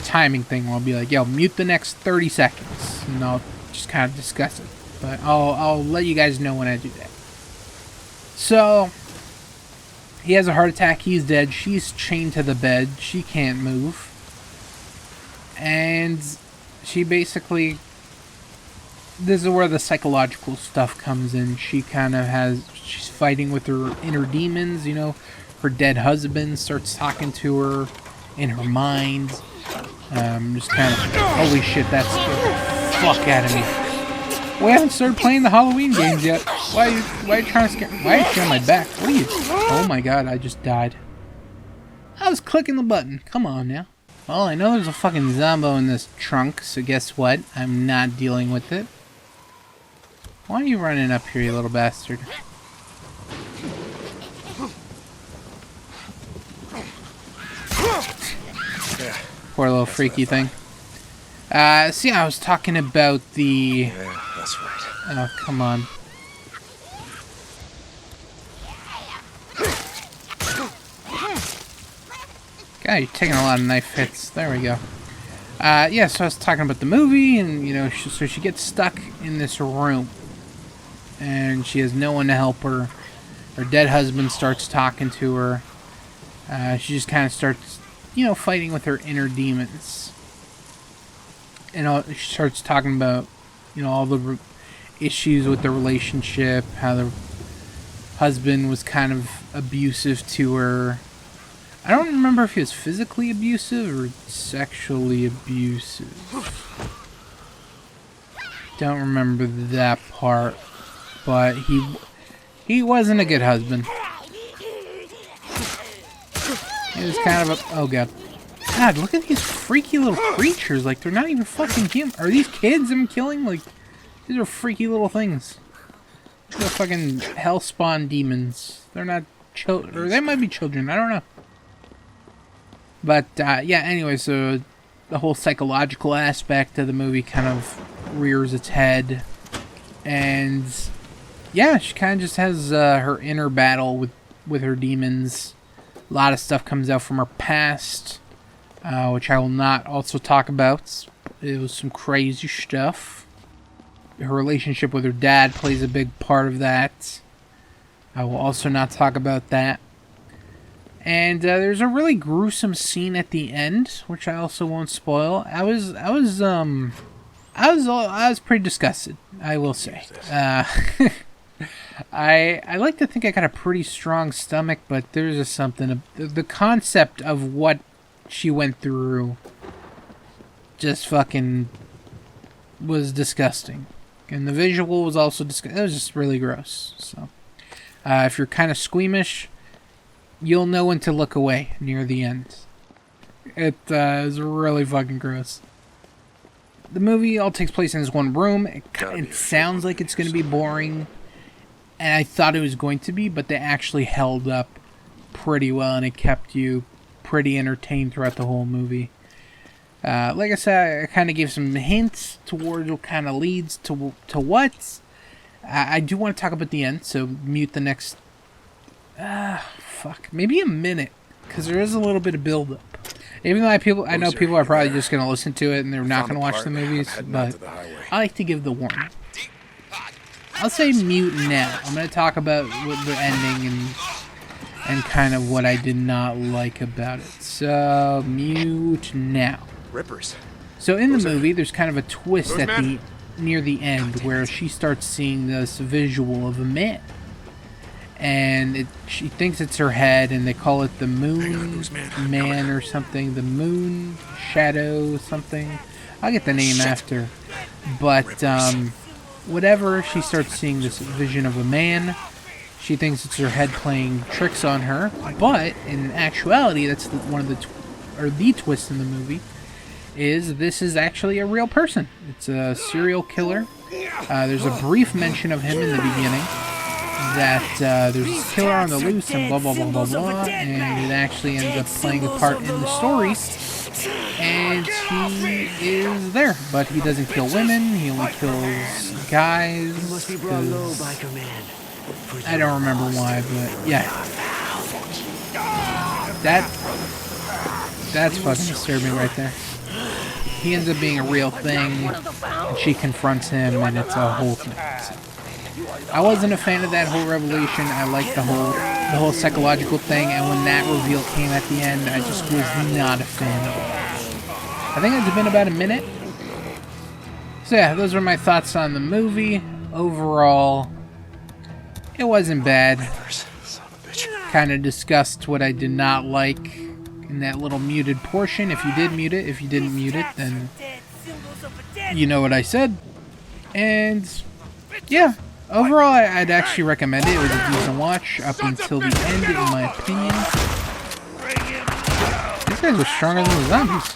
S1: timing thing where I'll be like, yo, mute the next 30 seconds. And I'll just kind of discuss it. But I'll let you guys know when I do that. So, he has a heart attack, he's dead, she's chained to the bed, she can't move. And she basically, this is where the psychological stuff comes in. She kind of she's fighting with her inner demons, you know. Her dead husband starts talking to her in her mind. Just kind of, holy shit, that scared the fuck out of me. We haven't started playing the Halloween games yet. Why are you trying to scare? Why are you on my back? What are you? Oh my god, I just died. I was clicking the button. Come on now. Well, I know there's a fucking zombo in this trunk, so guess what? I'm not dealing with it. Why are you running up here, you little bastard? Poor little freaky thing. See, I was talking about the...
S2: Yeah, that's right.
S1: Oh, come on. God, you're taking a lot of knife hits. There we go. Yeah, so I was talking about the movie, and, you know, so she gets stuck in this room. And she has no one to help her. Her dead husband starts talking to her. She just kind of starts, you know, fighting with her inner demons. And she starts talking about, you know, all the issues with the relationship, how the husband was kind of abusive to her. I don't remember if he was physically abusive or sexually abusive. Don't remember that part, but he wasn't a good husband. He was kind of a... Oh god. God, look at these freaky little creatures. Like, they're not even fucking human. Are these kids I'm killing? Like, these are freaky little things. They're fucking hellspawn demons. They're not children. Or they might be children. I don't know. But, yeah, anyway, so the whole psychological aspect of the movie kind of rears its head. And, yeah, she kind of just has her inner battle with her demons. A lot of stuff comes out from her past. Which I will not also talk about. It was some crazy stuff. Her relationship with her dad plays a big part of that. I will also not talk about that. And there's a really gruesome scene at the end, which I also won't spoil. I was pretty disgusted, I will say. I like to think I got a pretty strong stomach, but there's just something. The concept of what she went through just fucking was disgusting. And the visual was also disgusting. It was just really gross. So, if you're kind of squeamish, you'll know when to look away near the end. It is really fucking gross. The movie all takes place in this one room. It sounds like it's going to be boring, and I thought it was going to be, but they actually held up pretty well, and it kept you pretty entertained throughout the whole movie. Like I said, I kind of gave some hints towards what kind of leads to what. I do want to talk about the end, so mute the next... maybe a minute, because there is a little bit of build-up. Even though I know people are probably just going to listen to it and they're not going to watch the movies, but I like to give the warning. I'll say mute now. I'm going to talk about the ending and kind of what I did not like about it. So, mute now.
S2: Rippers.
S1: So in the movie, there's kind of a twist near the end where she starts seeing this visual of a man. And she thinks it's her head, and they call it the Moon Man or something. The Moon Shadow something. I'll get the name after. But, whatever, she starts seeing this vision of a man. She thinks it's her head playing tricks on her. But, in actuality, that's one of the twists in the movie. This is actually a real person. It's a serial killer. There's a brief mention of him in the beginning. That there's a killer on the loose and blah blah blah blah blah, and it actually ends up playing a part in the story, and he is there, but he doesn't kill women, he only kills guys. I don't remember why, but yeah, that's fucking disturbing right there. He ends up being a real thing, and she confronts him, and it's a whole thing. So. I wasn't a fan of that whole revelation. I liked the whole psychological thing, and when that reveal came at the end, I just was not a fan of it. I think it's been about a minute. So yeah, those were my thoughts on the movie. Overall, it wasn't bad. Kind of discussed what I did not like in that little muted portion. If you did mute it, if you didn't mute it, then you know what I said. And yeah. Overall, I'd actually recommend it. It was a decent watch up until the end, in my opinion. These guys are stronger than the zombies.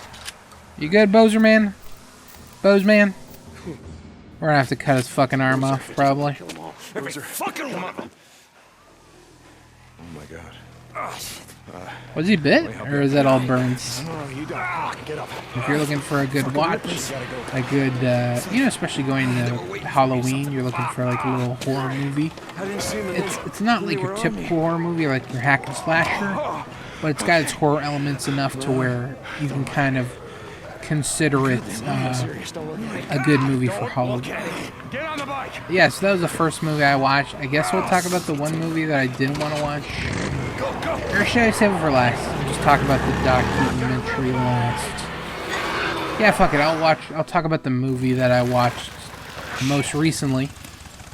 S1: You good, Bozer Man? Bose Man? We're gonna have to cut his fucking arm off, probably.
S2: Oh my god.
S1: Was he bit? Or is that all burns?
S2: No, you don't. Get up.
S1: If you're looking for a good watch, a good, especially going to Halloween, you're looking for like a little horror movie. It's not like your typical horror movie, like your hack and slasher, but it's got its horror elements enough to where you can kind of consider it a good movie for Halloween. Yeah, so that was the first movie I watched. I guess we'll talk about the one movie that I didn't want to watch. Or should I save it for last? We'll just talk about the documentary last. Yeah, fuck it. I'll talk about the movie that I watched most recently.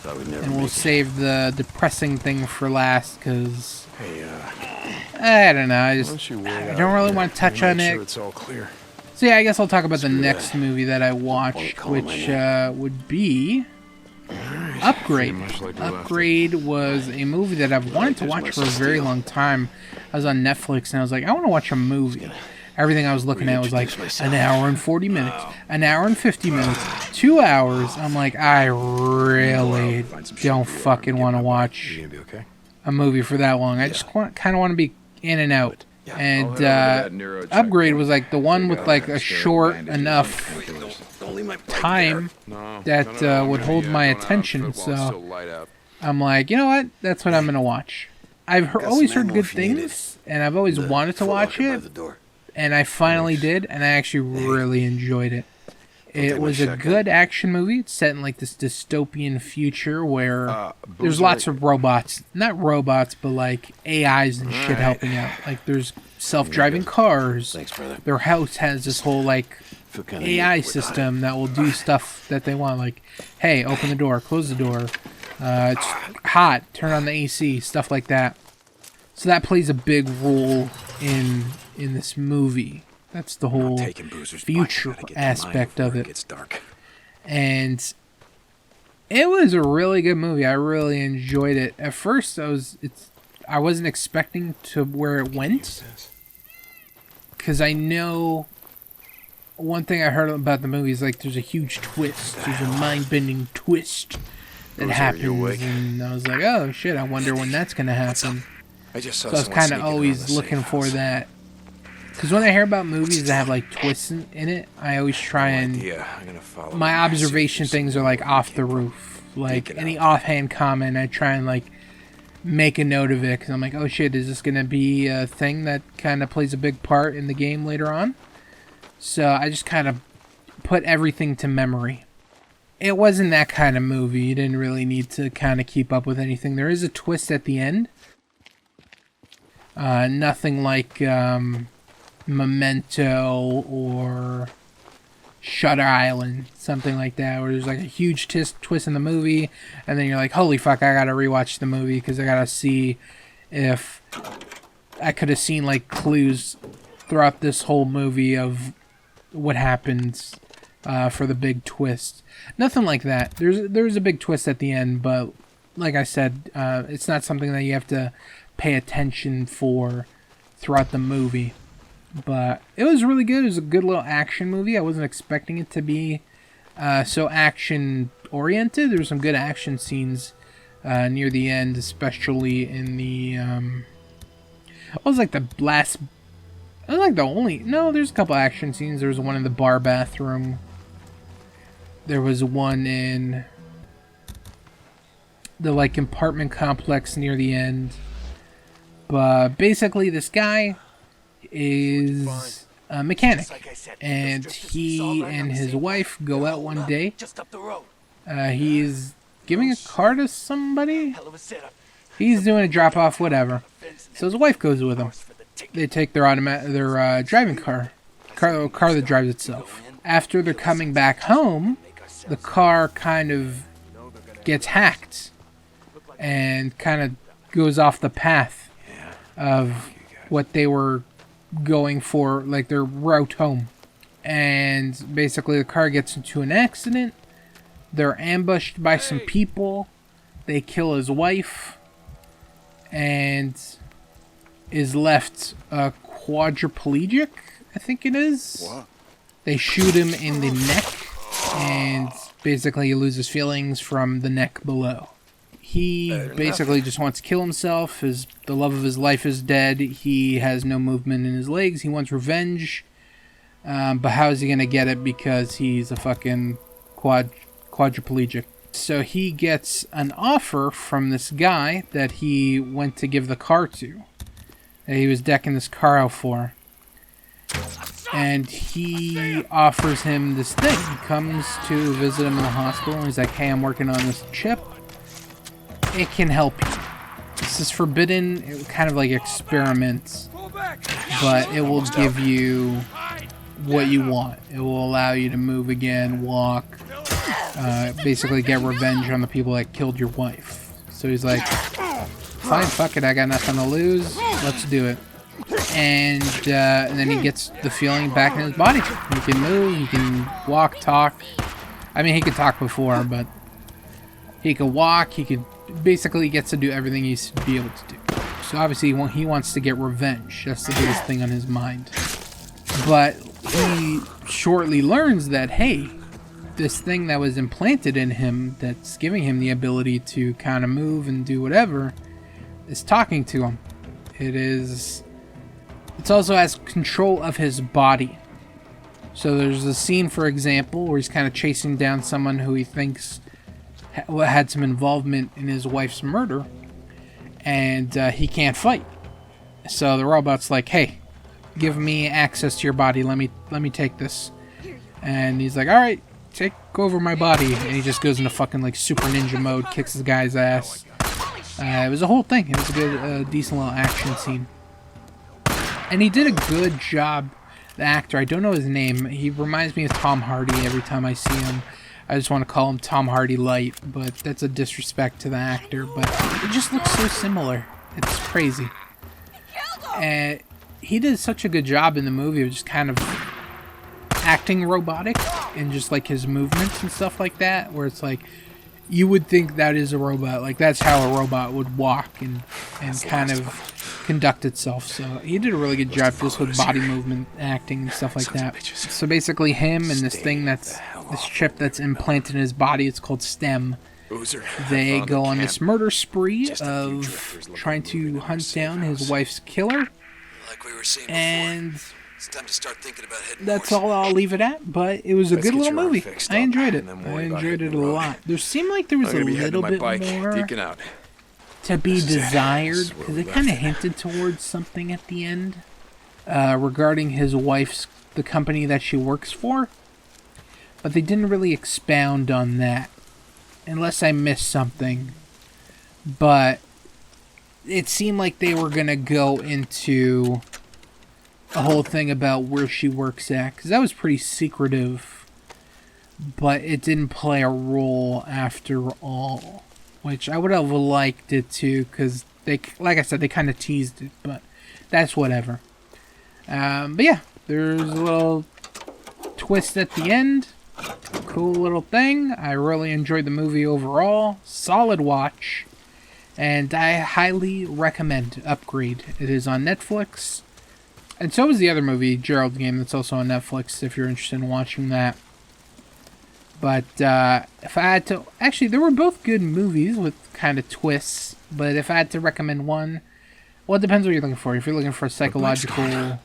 S1: And we'll save the depressing thing for last, because I don't know. I don't really want to touch on it.
S2: It's all clear.
S1: So yeah, I guess I'll talk about the next movie that I watched, which would be Upgrade. Upgrade was a movie that I've wanted to watch for a very long time. I was on Netflix and I was like, I want to watch a movie. Everything I was looking at was like an hour and 40 minutes, an hour and 50 minutes, 2 hours. I'm like, I really don't fucking want to watch a movie for that long. I just kind of want to be in and out. And Upgrade was like the one with like a short enough time that would hold my attention. So I'm like, you know what? That's what I'm going to watch. I've always heard good things, and I've always wanted to watch it. And I finally did, and I actually really enjoyed it. It was a good action movie. It's set in like this dystopian future where there's lots of robots. Not robots, but like AIs and shit helping out. Like there's self-driving cars.
S4: Thanks, brother.
S1: Their house has this whole like AI system that will do stuff that they want. Like, hey, open the door, close the door. It's hot, turn on the AC, stuff like that. So that plays a big role in this movie. That's the whole future aspect of it. And it was a really good movie. I really enjoyed it. At first, I wasn't expecting to where it went, because I know one thing I heard about the movie is like there's a huge twist. There's a mind-bending twist that happens, and I was like, oh shit, I wonder when that's gonna happen. So I was kind of always looking for that. Because when I hear about movies that have like twists in it, I always try and... My observation things are like off the roof. Like any offhand comment, I try and like make a note of it. Because I'm like, oh shit, is this going to be a thing that kind of plays a big part in the game later on? So I just kind of put everything to memory. It wasn't that kind of movie. You didn't really need to kind of keep up with anything. There is a twist at the end. Nothing like... Memento or Shutter Island, something like that, where there's like a huge twist in the movie, and then you're like, holy fuck, I gotta rewatch the movie because I gotta see if I could have seen like clues throughout this whole movie of what happens for the big twist. Nothing like that. There's a big twist at the end, but like I said, it's not something that you have to pay attention for throughout the movie. But it was really good. It was a good little action movie. I wasn't expecting it to be so action-oriented. There were some good action scenes near the end, especially in the... it was like the last... It was like the only... No, there's a couple action scenes. There was one in the bar bathroom. There was one in the like apartment complex near the end. But basically this guy... is a mechanic, and he and his wife go out one day. He's giving a car to somebody. He's doing a drop off, whatever. So his wife goes with him. They take their driving car that drives itself. After they're coming back home, the car kind of gets hacked and kind of goes off the path of what they were going for, like their route home. And basically the car gets into an accident. They're ambushed by some people. They kill his wife and is left quadriplegic, I think it is. What? They shoot him in the neck and basically he loses feelings from the neck below. He basically just wants to kill himself. The love of his life is dead. He has no movement in his legs. He wants revenge. But how is he going to get it? Because he's a fucking quadriplegic. So he gets an offer from this guy that he went to give the car to. That he was decking this car out for. And he offers him this thing. He comes to visit him in the hospital. And he's like, hey, I'm working on this chip. It can help you. This is forbidden, kind of like experiments, but it will give you what you want. It will allow you to move again, walk, basically get revenge on the people that killed your wife. So he's like, fine, fuck it, I got nothing to lose, let's do it. And then he gets the feeling back in his body. He can move, he can walk, talk. I mean, he could talk before, but he could walk, he could... Basically gets to do everything he used to be able to do. So obviously he wants to get revenge. That's the biggest thing on his mind. But he shortly learns that, hey, this thing that was implanted in him that's giving him the ability to kind of move and do whatever is talking to him. It's also has control of his body. So there's a scene, for example, where he's kind of chasing down someone who he thinks had some involvement in his wife's murder, and he can't fight. So the robot's like, hey, give me access to your body, let me take this. And he's like, alright, take over my body. And he just goes into fucking like super ninja mode, kicks the guy's ass. It was a whole thing. It was a good, decent little action scene. And he did a good job, the actor. I don't know his name. He reminds me of Tom Hardy every time I see him. I just want to call him Tom Hardy Light, but that's a disrespect to the actor. But it just looks so similar. It's crazy. And he did such a good job in the movie of just kind of acting robotic and just like his movements and stuff like that, where it's like you would think that is a robot, like that's how a robot would walk and kind of conduct itself. So he did a really good job just with body movement acting and stuff like that. So basically him and this thing this chip that's implanted in his body, it's called STEM. They go on this murder spree of trying to hunt down his wife's killer. And
S7: It's time to start thinking about heading
S1: that's
S7: north.
S1: all I'll leave it at, but it was a good little movie. I enjoyed it.
S6: and then
S1: I
S6: worry about
S1: enjoyed it
S6: hitting
S1: a
S6: the road.
S1: lot. There seemed like there was a little bit more
S6: Deking out.
S1: to be desired,
S6: This is where
S1: because
S6: we
S1: it kind of
S6: left it.
S1: hinted towards something at the end regarding his wife's, the company that she works for, but they didn't really expound on that, unless I missed something. But it seemed like they were going to go into a whole thing about where she works at, because that was pretty secretive, but it didn't play a role after all, which I would have liked it to, because they, like I said, they kind of teased it, but that's whatever. But yeah, there's a little twist at the end, cool little thing. I really enjoyed the movie overall, solid watch, and I highly recommend Upgrade. It is on Netflix. And so is the other movie, Gerald's Game, that's also on Netflix, if you're interested in watching that. But if I had to... Actually, they were both good movies with kind of twists. But if I had to recommend one... Well, it depends what you're looking for. If you're looking for a psychological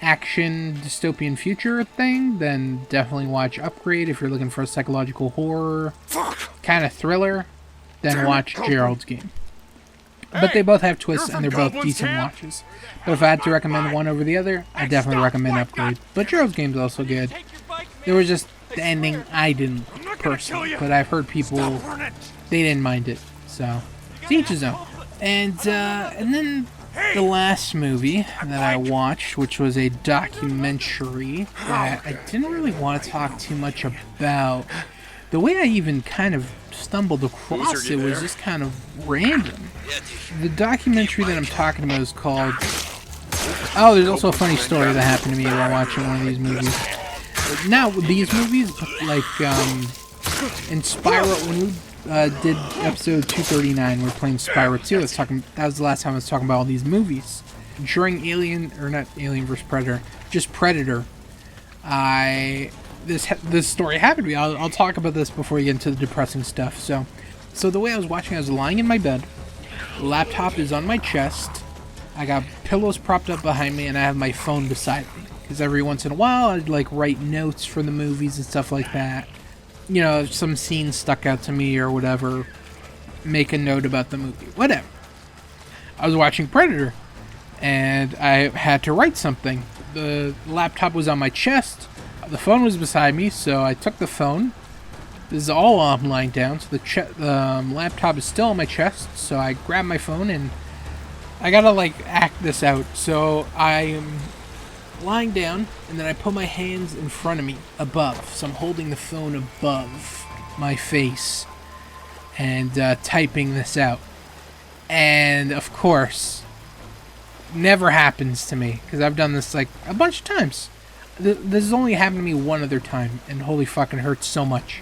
S1: action dystopian future thing, then definitely watch Upgrade. If you're looking for a psychological horror kind of thriller, then watch Gerald's Game. But they both have twists, and they're both decent watches. But if I had to recommend one over the other, I definitely recommend Upgrade. But Gerald's Game's also good. There was just the ending I didn't personally, but I've heard people, they didn't mind it. So, to each his own. And then the last movie that I watched, which was a documentary that I didn't really want to talk too much about. The way I even kind of stumbled across it was just kind of random. The documentary that I'm talking about is called... Oh, there's also a funny story that happened to me while watching one of these movies. Now, these movies, like, in Spyro, when we did episode 239, we were playing Spyro 2, that was the last time I was talking about all these movies. During not Alien vs. Predator, just Predator, this story happened to me. I'll talk about this before we get into the depressing stuff. So the way I was watching, I was lying in my bed. The laptop is on my chest. I got pillows propped up behind me, and I have my phone beside me. Because every once in a while, I'd like write notes for the movies and stuff like that. You know, if some scene stuck out to me or whatever, make a note about the movie. Whatever. I was watching Predator, and I had to write something. The laptop was on my chest. The phone was beside me, so I took the phone. This is all while I'm lying down, so the laptop is still on my chest, so I grabbed my phone, and I gotta, like, act this out. So I am lying down, and then I put my hands in front of me, above. So I'm holding the phone above my face, and typing this out. And, of course, never happens to me, because I've done this, like, a bunch of times. This has only happened to me one other time, and holy fucking hurts so much.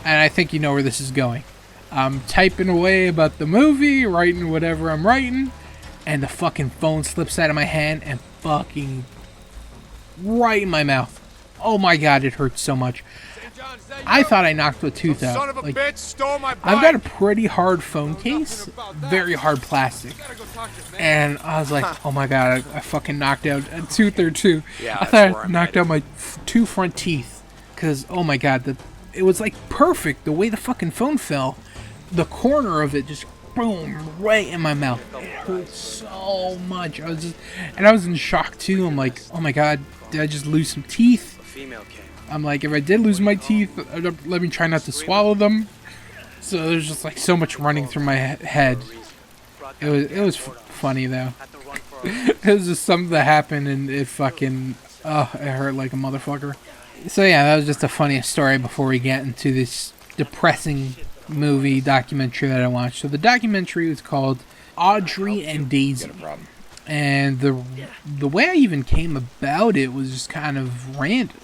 S1: And I think you know where this is going. I'm typing away about the movie, writing whatever I'm writing, and the fucking phone slips out of my hand and fucking right in my mouth. Oh my god, it hurts so much. I thought I knocked a tooth out.
S6: Son of a
S1: Like,
S6: bitch stole my bike.
S1: I've got a pretty hard phone case, very hard plastic, and I was like, oh my god, I fucking knocked out a tooth or two. I thought I knocked out my two front teeth, because, oh my god, it was like perfect, the way the fucking phone fell, the corner of it just, boom, right in my mouth. It hurt so much. I was in shock too. I'm like, oh my god, did I just lose some teeth? I'm like, if I did lose my teeth, let me try not to swallow them. So there's just like so much running through my head. It was funny though. It was just something that happened and it fucking, it hurt like a motherfucker. So yeah, that was just the funniest story before we get into this depressing movie documentary that I watched. So the documentary was called Audrey and Daisy. And the way I even came about it was just kind of random.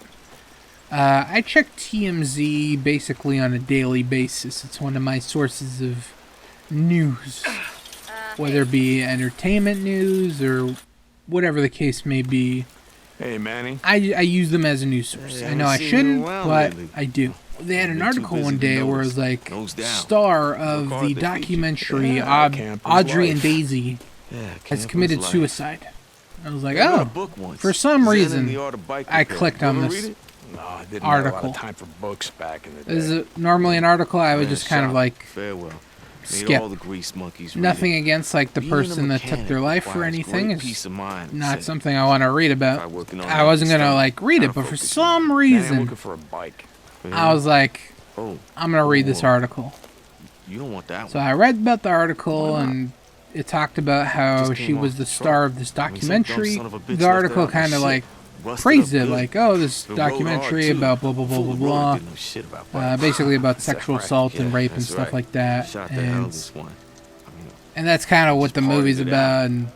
S1: I check TMZ basically on a daily basis. It's one of my sources of news, whether it be entertainment news or whatever the case may be.
S6: Hey, Manny.
S1: I use them as a news source. I know I shouldn't, but I do. They had an article one day where it was like, star of the documentary Audrey and Daisy has committed suicide. I was like, oh, for some reason, I clicked on this article.
S6: A lot of time for books back in the day.
S1: This is normally an article I would just kind of like skip. Nothing against like the person that took their life or anything. It's not something I want to read about. I wasn't gonna like read it, but for some reason, I was like, I'm gonna read this article. So I read about the article and it talked about how she was the star of this documentary. The article kind of like praised it, like, oh, this documentary about blah blah blah blah blah, basically about sexual assault and rape and stuff like that, and that's kind of what the movie's about. And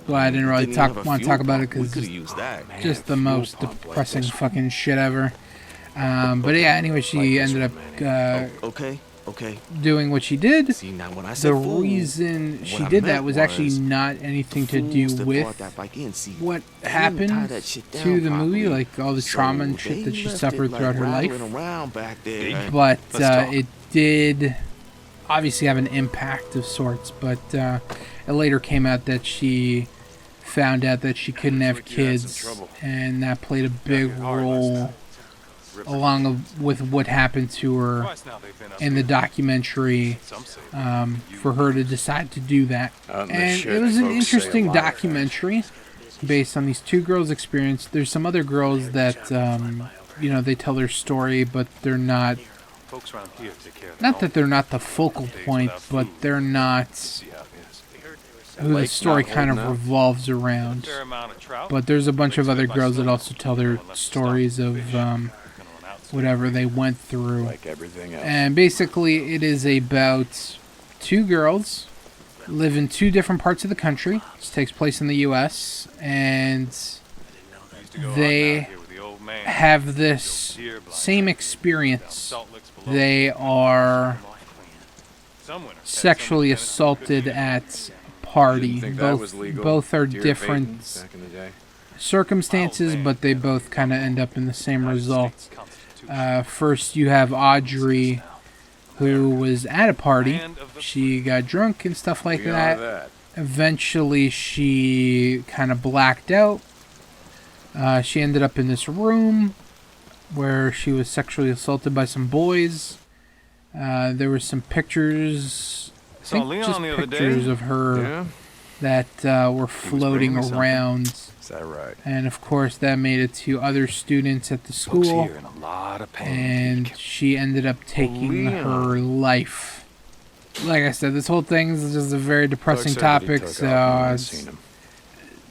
S1: well, I didn't really want to talk about it because it's just the most depressing fucking shit ever. But yeah, anyway, she ended up doing what she did. The reason she did that was actually not anything to do with what happened to the movie, like all the trauma and shit that she suffered throughout her life. But it did obviously have an impact of sorts. But it later came out that she found out that she couldn't have kids, and that played a big role along with what happened to her in the documentary, for her to decide to do that. And it was an interesting documentary based on these two girls' experience. There's some other girls that, they tell their story, but they're not that they're not the focal point, but they're not who the story kind of revolves around. But there's a bunch of other girls that also tell their stories of whatever they went through. And basically it is about two girls live in two different parts of the country. This takes place in the US, and they have this same experience. They are sexually assaulted at a party. Both are different circumstances, but they both kind of end up in the same result. First, you have Audrey, who was at a party. She got drunk and stuff like that. Eventually, she kind of blacked out. She ended up in this room where she was sexually assaulted by some boys. There were some pictures, I think just pictures of her that were floating around.
S2: Is that right?
S1: And of course that made it to other students at the school, and she ended up taking her life. Like I said, this whole thing is just a very depressing topic, so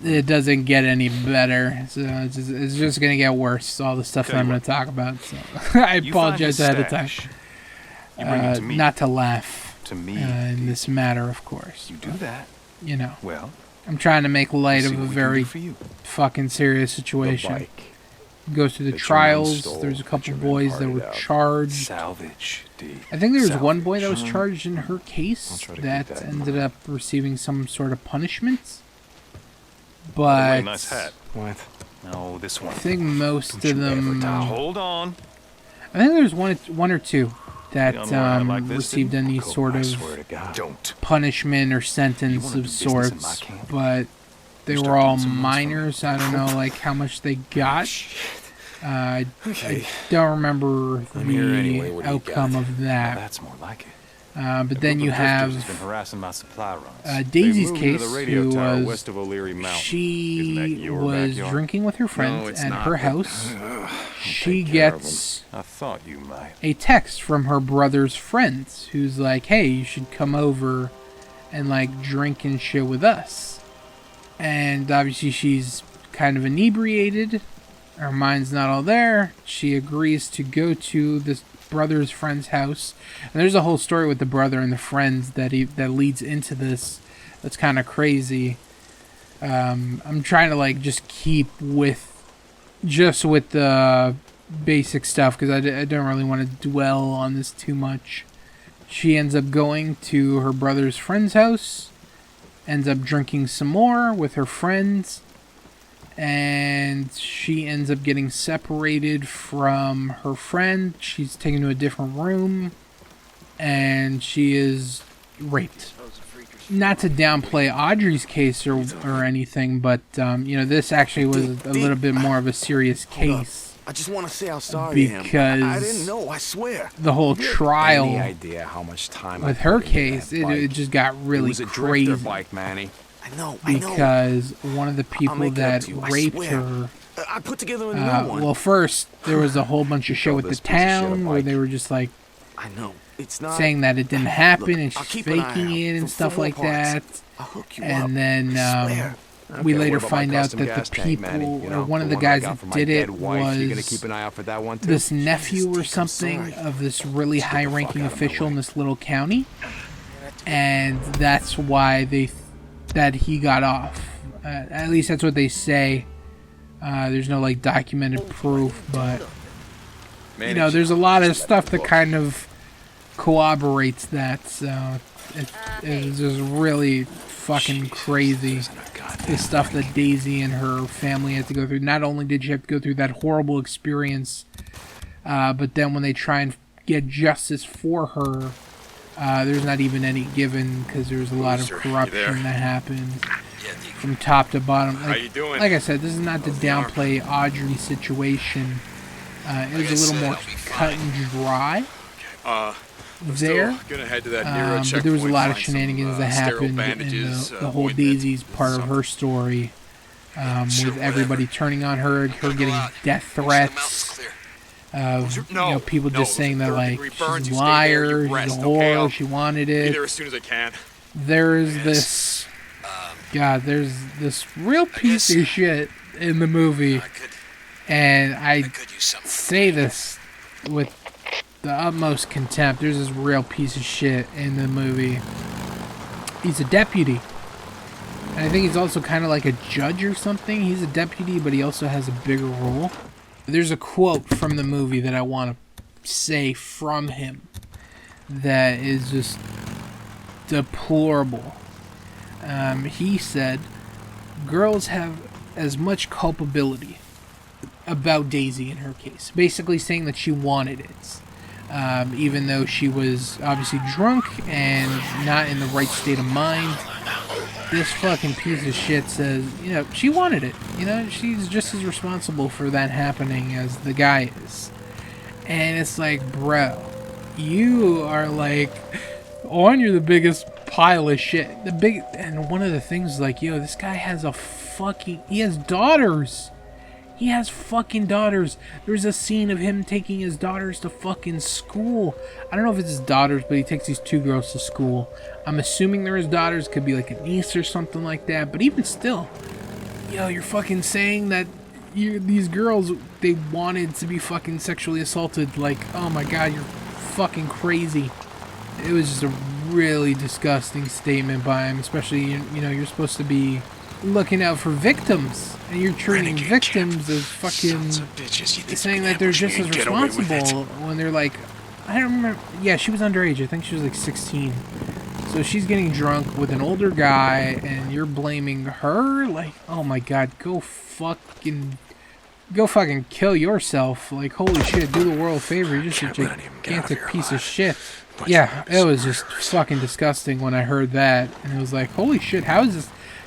S1: it doesn't get any better. So it's just going to get worse, all the stuff that I'm going to talk about. So I apologize ahead of time. Not to laugh in this matter, of course.
S2: You do that.
S1: You know.
S2: Well,
S1: I'm trying to make light of a very fucking serious situation. Goes through the trials. There's a couple boys that were charged. I think there was one boy that was charged in her case that ended up receiving some sort of punishment. But
S7: nice hat.
S2: What?
S7: No, this one.
S1: I think most of them.
S7: Hold on.
S1: I think there's one or two that received any sort of punishment or sentence of sorts, but they were all minors. I don't know like how much they got. I don't remember the outcome of that.
S2: That's more like it.
S1: But then you have
S6: been harassing my supply runs.
S1: Daisy's
S6: They've moved into
S1: case,
S6: the radio
S1: who
S6: tower
S1: was
S6: west of O'Leary Mountain. Isn't that
S1: she
S6: your
S1: was
S6: backyard?
S1: drinking with her friends
S6: it's
S1: at
S6: not,
S1: her
S6: but-
S1: house. She
S6: Take care of
S1: gets
S6: 'em. I thought you might.
S1: a text from her brother's friends who's like, hey, you should come over and like drink and shit with us. And obviously she's kind of inebriated. Her mind's not all there. She agrees to go to this brother's friend's house. And there's a whole story with the brother and the friends that leads into this. That's kind of crazy. I'm trying to like just keep with the basic stuff because I don't really want to dwell on this too much. She ends up going to her brother's friend's house, ends up drinking some more with her friends, and she ends up getting separated from her friend. She's taken to a different room, and she is raped. Not to downplay Audrey's case or anything, but this actually was a little bit more of a serious case.
S8: I just want to say how sorry I am.
S1: Because
S8: I didn't know, I swear.
S1: the whole trial
S2: Any idea how much time
S1: with
S2: I
S1: her
S2: put into
S1: case,
S2: that
S1: it
S2: bike?
S1: just got really
S6: It was a
S1: crazy.
S6: drifter bike, Manny.
S8: I know.
S1: Because one of the
S8: I'll
S1: people
S8: make it up
S1: that
S8: to you, I
S1: raped
S8: swear.
S1: her,
S8: I put together a new one.
S1: well, first there was a whole bunch of shit with the
S6: this piece of shit a
S1: town where
S6: bike.
S1: they were just like
S8: I know. It's not
S1: saying that it didn't happen
S8: Look,
S1: and
S8: I'll
S1: she's
S8: keep an eye
S1: faking
S8: out
S1: it and
S8: for
S1: stuff
S8: more
S1: like
S8: parts.
S1: that.
S8: I'll hook you
S1: And
S8: up.
S1: then
S8: I swear.
S1: we
S6: Okay,
S1: later
S6: what about my
S1: find out
S6: custom
S1: that
S6: gas
S1: the
S6: tank,
S1: people,
S6: Manny? You know,
S1: or one of
S6: the
S1: the
S6: one I
S1: guys
S6: got
S1: that
S6: for my
S1: did
S6: dead
S1: it
S6: wife. You gonna
S1: was
S6: keep an eye out for that one too?
S1: this nephew or
S8: I'm
S1: something
S8: sorry.
S1: of this really
S6: Just get the fuck
S1: high-ranking
S6: out of my
S1: official in
S6: way.
S1: this little county, and that's why that he got off. At least that's what they say. There's no like documented proof, but there's a lot of stuff that kind of corroborates that. So it's just really fucking crazy. The stuff that Daisy and her family had to go through. Not only did she have to go through that horrible experience, but then when they try and get justice for her, there's not even any given because there's a lot of corruption that happened from top to bottom. Like,
S6: How you doing?
S1: Like I said, this is not to downplay Audrey's situation. It was a little more cut and dry there.
S6: Gonna head to that Nero
S1: But there was a lot of
S6: find some,
S1: shenanigans that
S6: sterile
S1: happened in
S6: bandages,
S1: the whole
S6: ointment,
S1: Daisy's part of her story, with everybody turning on her getting death threats, of people just saying that like she's a liar, she's a whore, she wanted it.
S6: as soon as I can.
S1: There's this real piece of shit in the movie, and I say this with the utmost contempt. There's this real piece of shit in the movie. He's a deputy. And I think he's also kind of like a judge or something. He's a deputy, but he also has a bigger role. There's a quote from the movie that I want to say from him that is just deplorable. He said, girls have as much culpability about Daisy in her case. Basically saying that she wanted it. Even though she was obviously drunk and not in the right state of mind. This fucking piece of shit says, she wanted it. She's just as responsible for that happening as the guy is. And it's like, bro, you are like, you're the biggest pile of shit. And one of the things is like, this guy has he has daughters. He has fucking daughters. There's a scene of him taking his daughters to fucking school. I don't know if it's his daughters, but he takes these two girls to school. I'm assuming they're his daughters. Could be like a niece or something like that. But even still, you're fucking saying that these girls, they wanted to be fucking sexually assaulted. Like, oh my god, you're fucking crazy. It was just a really disgusting statement by him. Especially, you're supposed to be looking out for victims, and you're treating victims as fucking saying that they're just as responsible when they're like, I don't remember. Yeah, she was underage. I think she was like 16. So she's getting drunk with an older guy, and you're blaming her. Like, oh my god, go fucking kill yourself. Like, holy shit, do the world a favor. You're just a gigantic piece of shit. Yeah, it was just fucking disgusting when I heard that, and it was like, holy shit, how is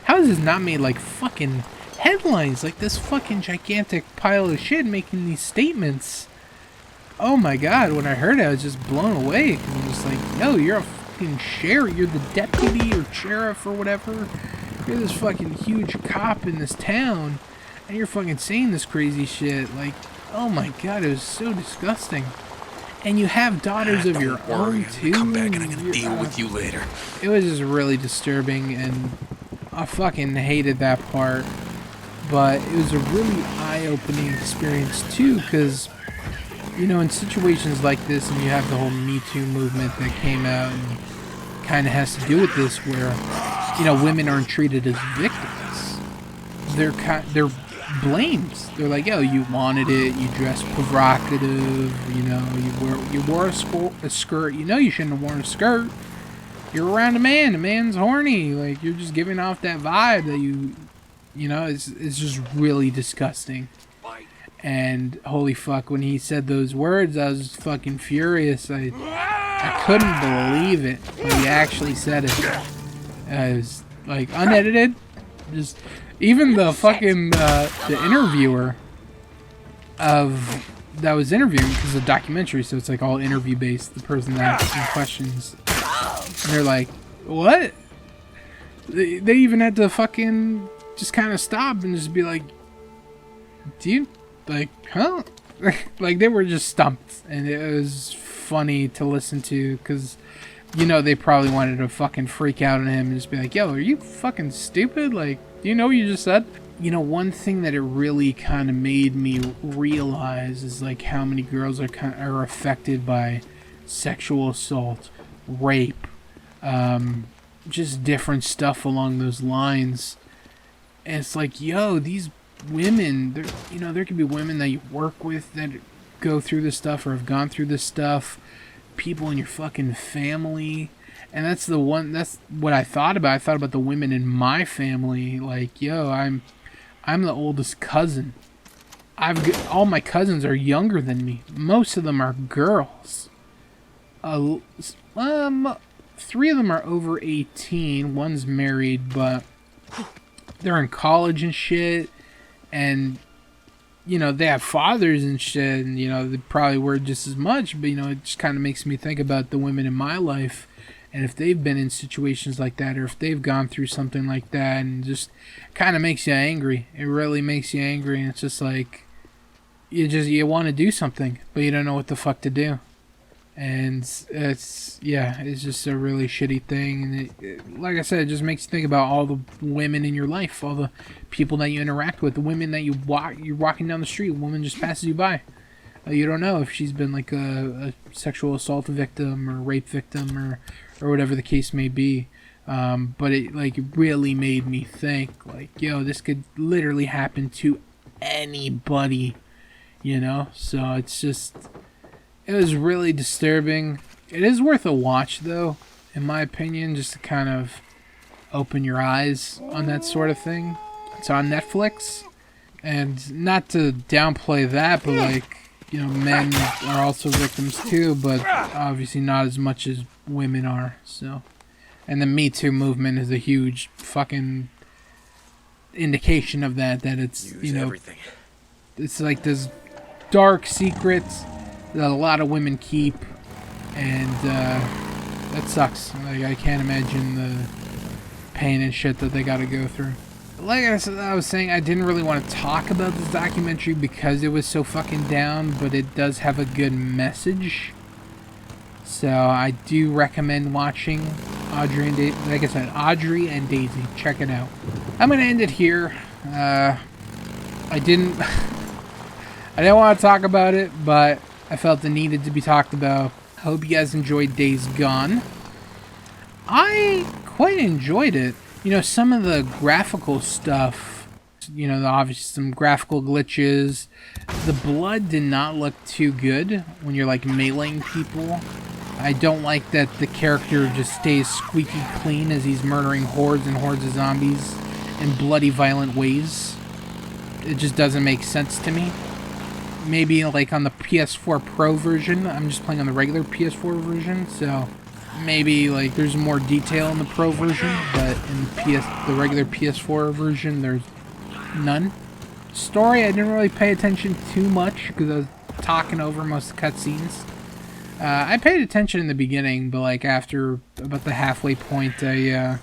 S1: this not made like fucking headlines? Like this fucking gigantic pile of shit making these statements. Oh my god, when I heard it, I was just blown away. I was just like, yo, you're a fucking sheriff. You're the deputy or sheriff or whatever. You're this fucking huge cop in this town, and you're fucking saying this crazy shit. Like, oh my god, it was so disgusting. And you have daughters of your own too.
S7: Come back and I'm gonna deal with you later.
S1: It was just really disturbing, and I fucking hated that part. But it was a really eye-opening experience too, because, you know, in situations like this, and you have the whole Me Too movement that came out and kind of has to do with this, where, you know, women aren't treated as victims. They're blamed. They're like, yo, you wanted it, you dressed provocative, you know, you wore a skirt. You know you shouldn't have worn a skirt. You're around a man's horny. Like, you're just giving off that vibe that you know, it's just really disgusting. And holy fuck, when he said those words, I was fucking furious. I couldn't believe it when he actually said it. It was like unedited. Just even the fucking the interviewer that was interviewing, because it's a documentary, so it's like all interview based. The person asking questions, and they're like, "What?" They even had to fucking just kind of stop and just be like, "Do you like, huh?" Like, they were just stumped, and it was funny to listen to, because, you know, they probably wanted to fucking freak out on him and just be like, "Yo, are you fucking stupid? Like, do you know what you just said?" You know, one thing that it really kind of made me realize is like how many girls are affected by sexual assault, rape, just different stuff along those lines. And it's like, yo, these women, you know, there could be women that you work with that go through this stuff or have gone through this stuff, people in your fucking family. And that's what I thought about. I thought about the women in my family. Like, yo, I'm the oldest cousin. All my cousins are younger than me. Most of them are girls. 3 of them are over 18. One's married, but they're in college and shit. And, you know, they have fathers and shit. And, you know, they probably were just as much. But, you know, it just kind of makes me think about the women in my life. And if they've been in situations like that, or if they've gone through something like that, and just kind of makes you angry. It really makes you angry, and it's just like, you want to do something, but you don't know what the fuck to do. And it's just a really shitty thing. And it, like I said, it just makes you think about all the women in your life, all the people that you interact with, the women that you're walking down the street, a woman just passes you by. You don't know if she's been like a sexual assault victim or rape victim or whatever the case may be. But it really made me think, like, yo, this could literally happen to anybody, you know? So it was really disturbing. It is worth a watch, though, in my opinion, just to kind of open your eyes on that sort of thing. It's on Netflix. And not to downplay that, but like, you know, men are also victims too, but obviously not as much as women are. So, and the Me Too movement is a huge fucking indication of that it's, you know, everything. It's like this dark secrets that a lot of women keep, and that sucks. Like, I can't imagine the pain and shit that they gotta go through. Like I was saying, I didn't really want to talk about this documentary because it was so fucking down, but it does have a good message. So I do recommend watching Audrey and Daisy. Like I said, Audrey and Daisy. Check it out. I'm gonna end it here. I didn't want to talk about it, but I felt it needed to be talked about. I hope you guys enjoyed Days Gone. I quite enjoyed it. You know, some of the graphical stuff, you know, obviously some graphical glitches. The blood did not look too good when you're like meleeing people. I don't like that the character just stays squeaky clean as he's murdering hordes and hordes of zombies in bloody, violent ways. It just doesn't make sense to me. Maybe like on the PS4 Pro version. I'm just playing on the regular PS4 version, so maybe like there's more detail in the Pro version, but in the regular PS4 version there's none. Story, I didn't really pay attention too much because I was talking over most of the cutscenes. I paid attention in the beginning, but like after about the halfway point, I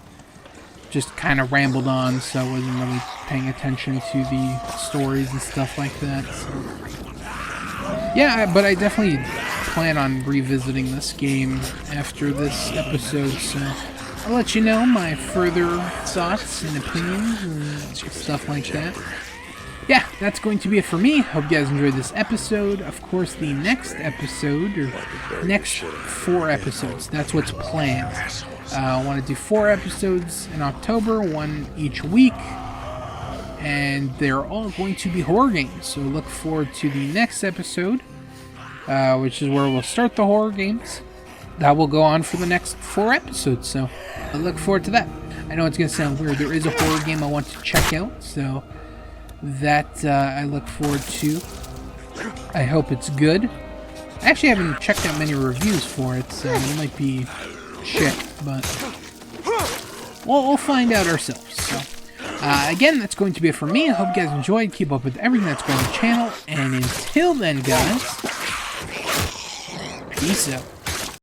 S1: just kind of rambled on, so I wasn't really paying attention to the stories and stuff like that. So. Yeah, but I definitely plan on revisiting this game after this episode, so I'll let you know my further thoughts and opinions and stuff like that. Yeah, that's going to be it for me. Hope you guys enjoyed this episode. Of course, the next episode, or next 4 episodes, that's what's planned. I want to do 4 episodes in October, 1 each week, and they're all going to be horror games. So look forward to the next episode, which is where we'll start the horror games. That will go on for the next 4 episodes, so I look forward to that. I know it's going to sound weird. There is a horror game I want to check out, so that I look forward to. I hope it's good. I actually haven't checked out many reviews for it, so it might be shit, but we'll find out ourselves. So, again, that's going to be it for me. I hope you guys enjoyed. Keep up with everything that's going on the channel, and until then, guys, peace out.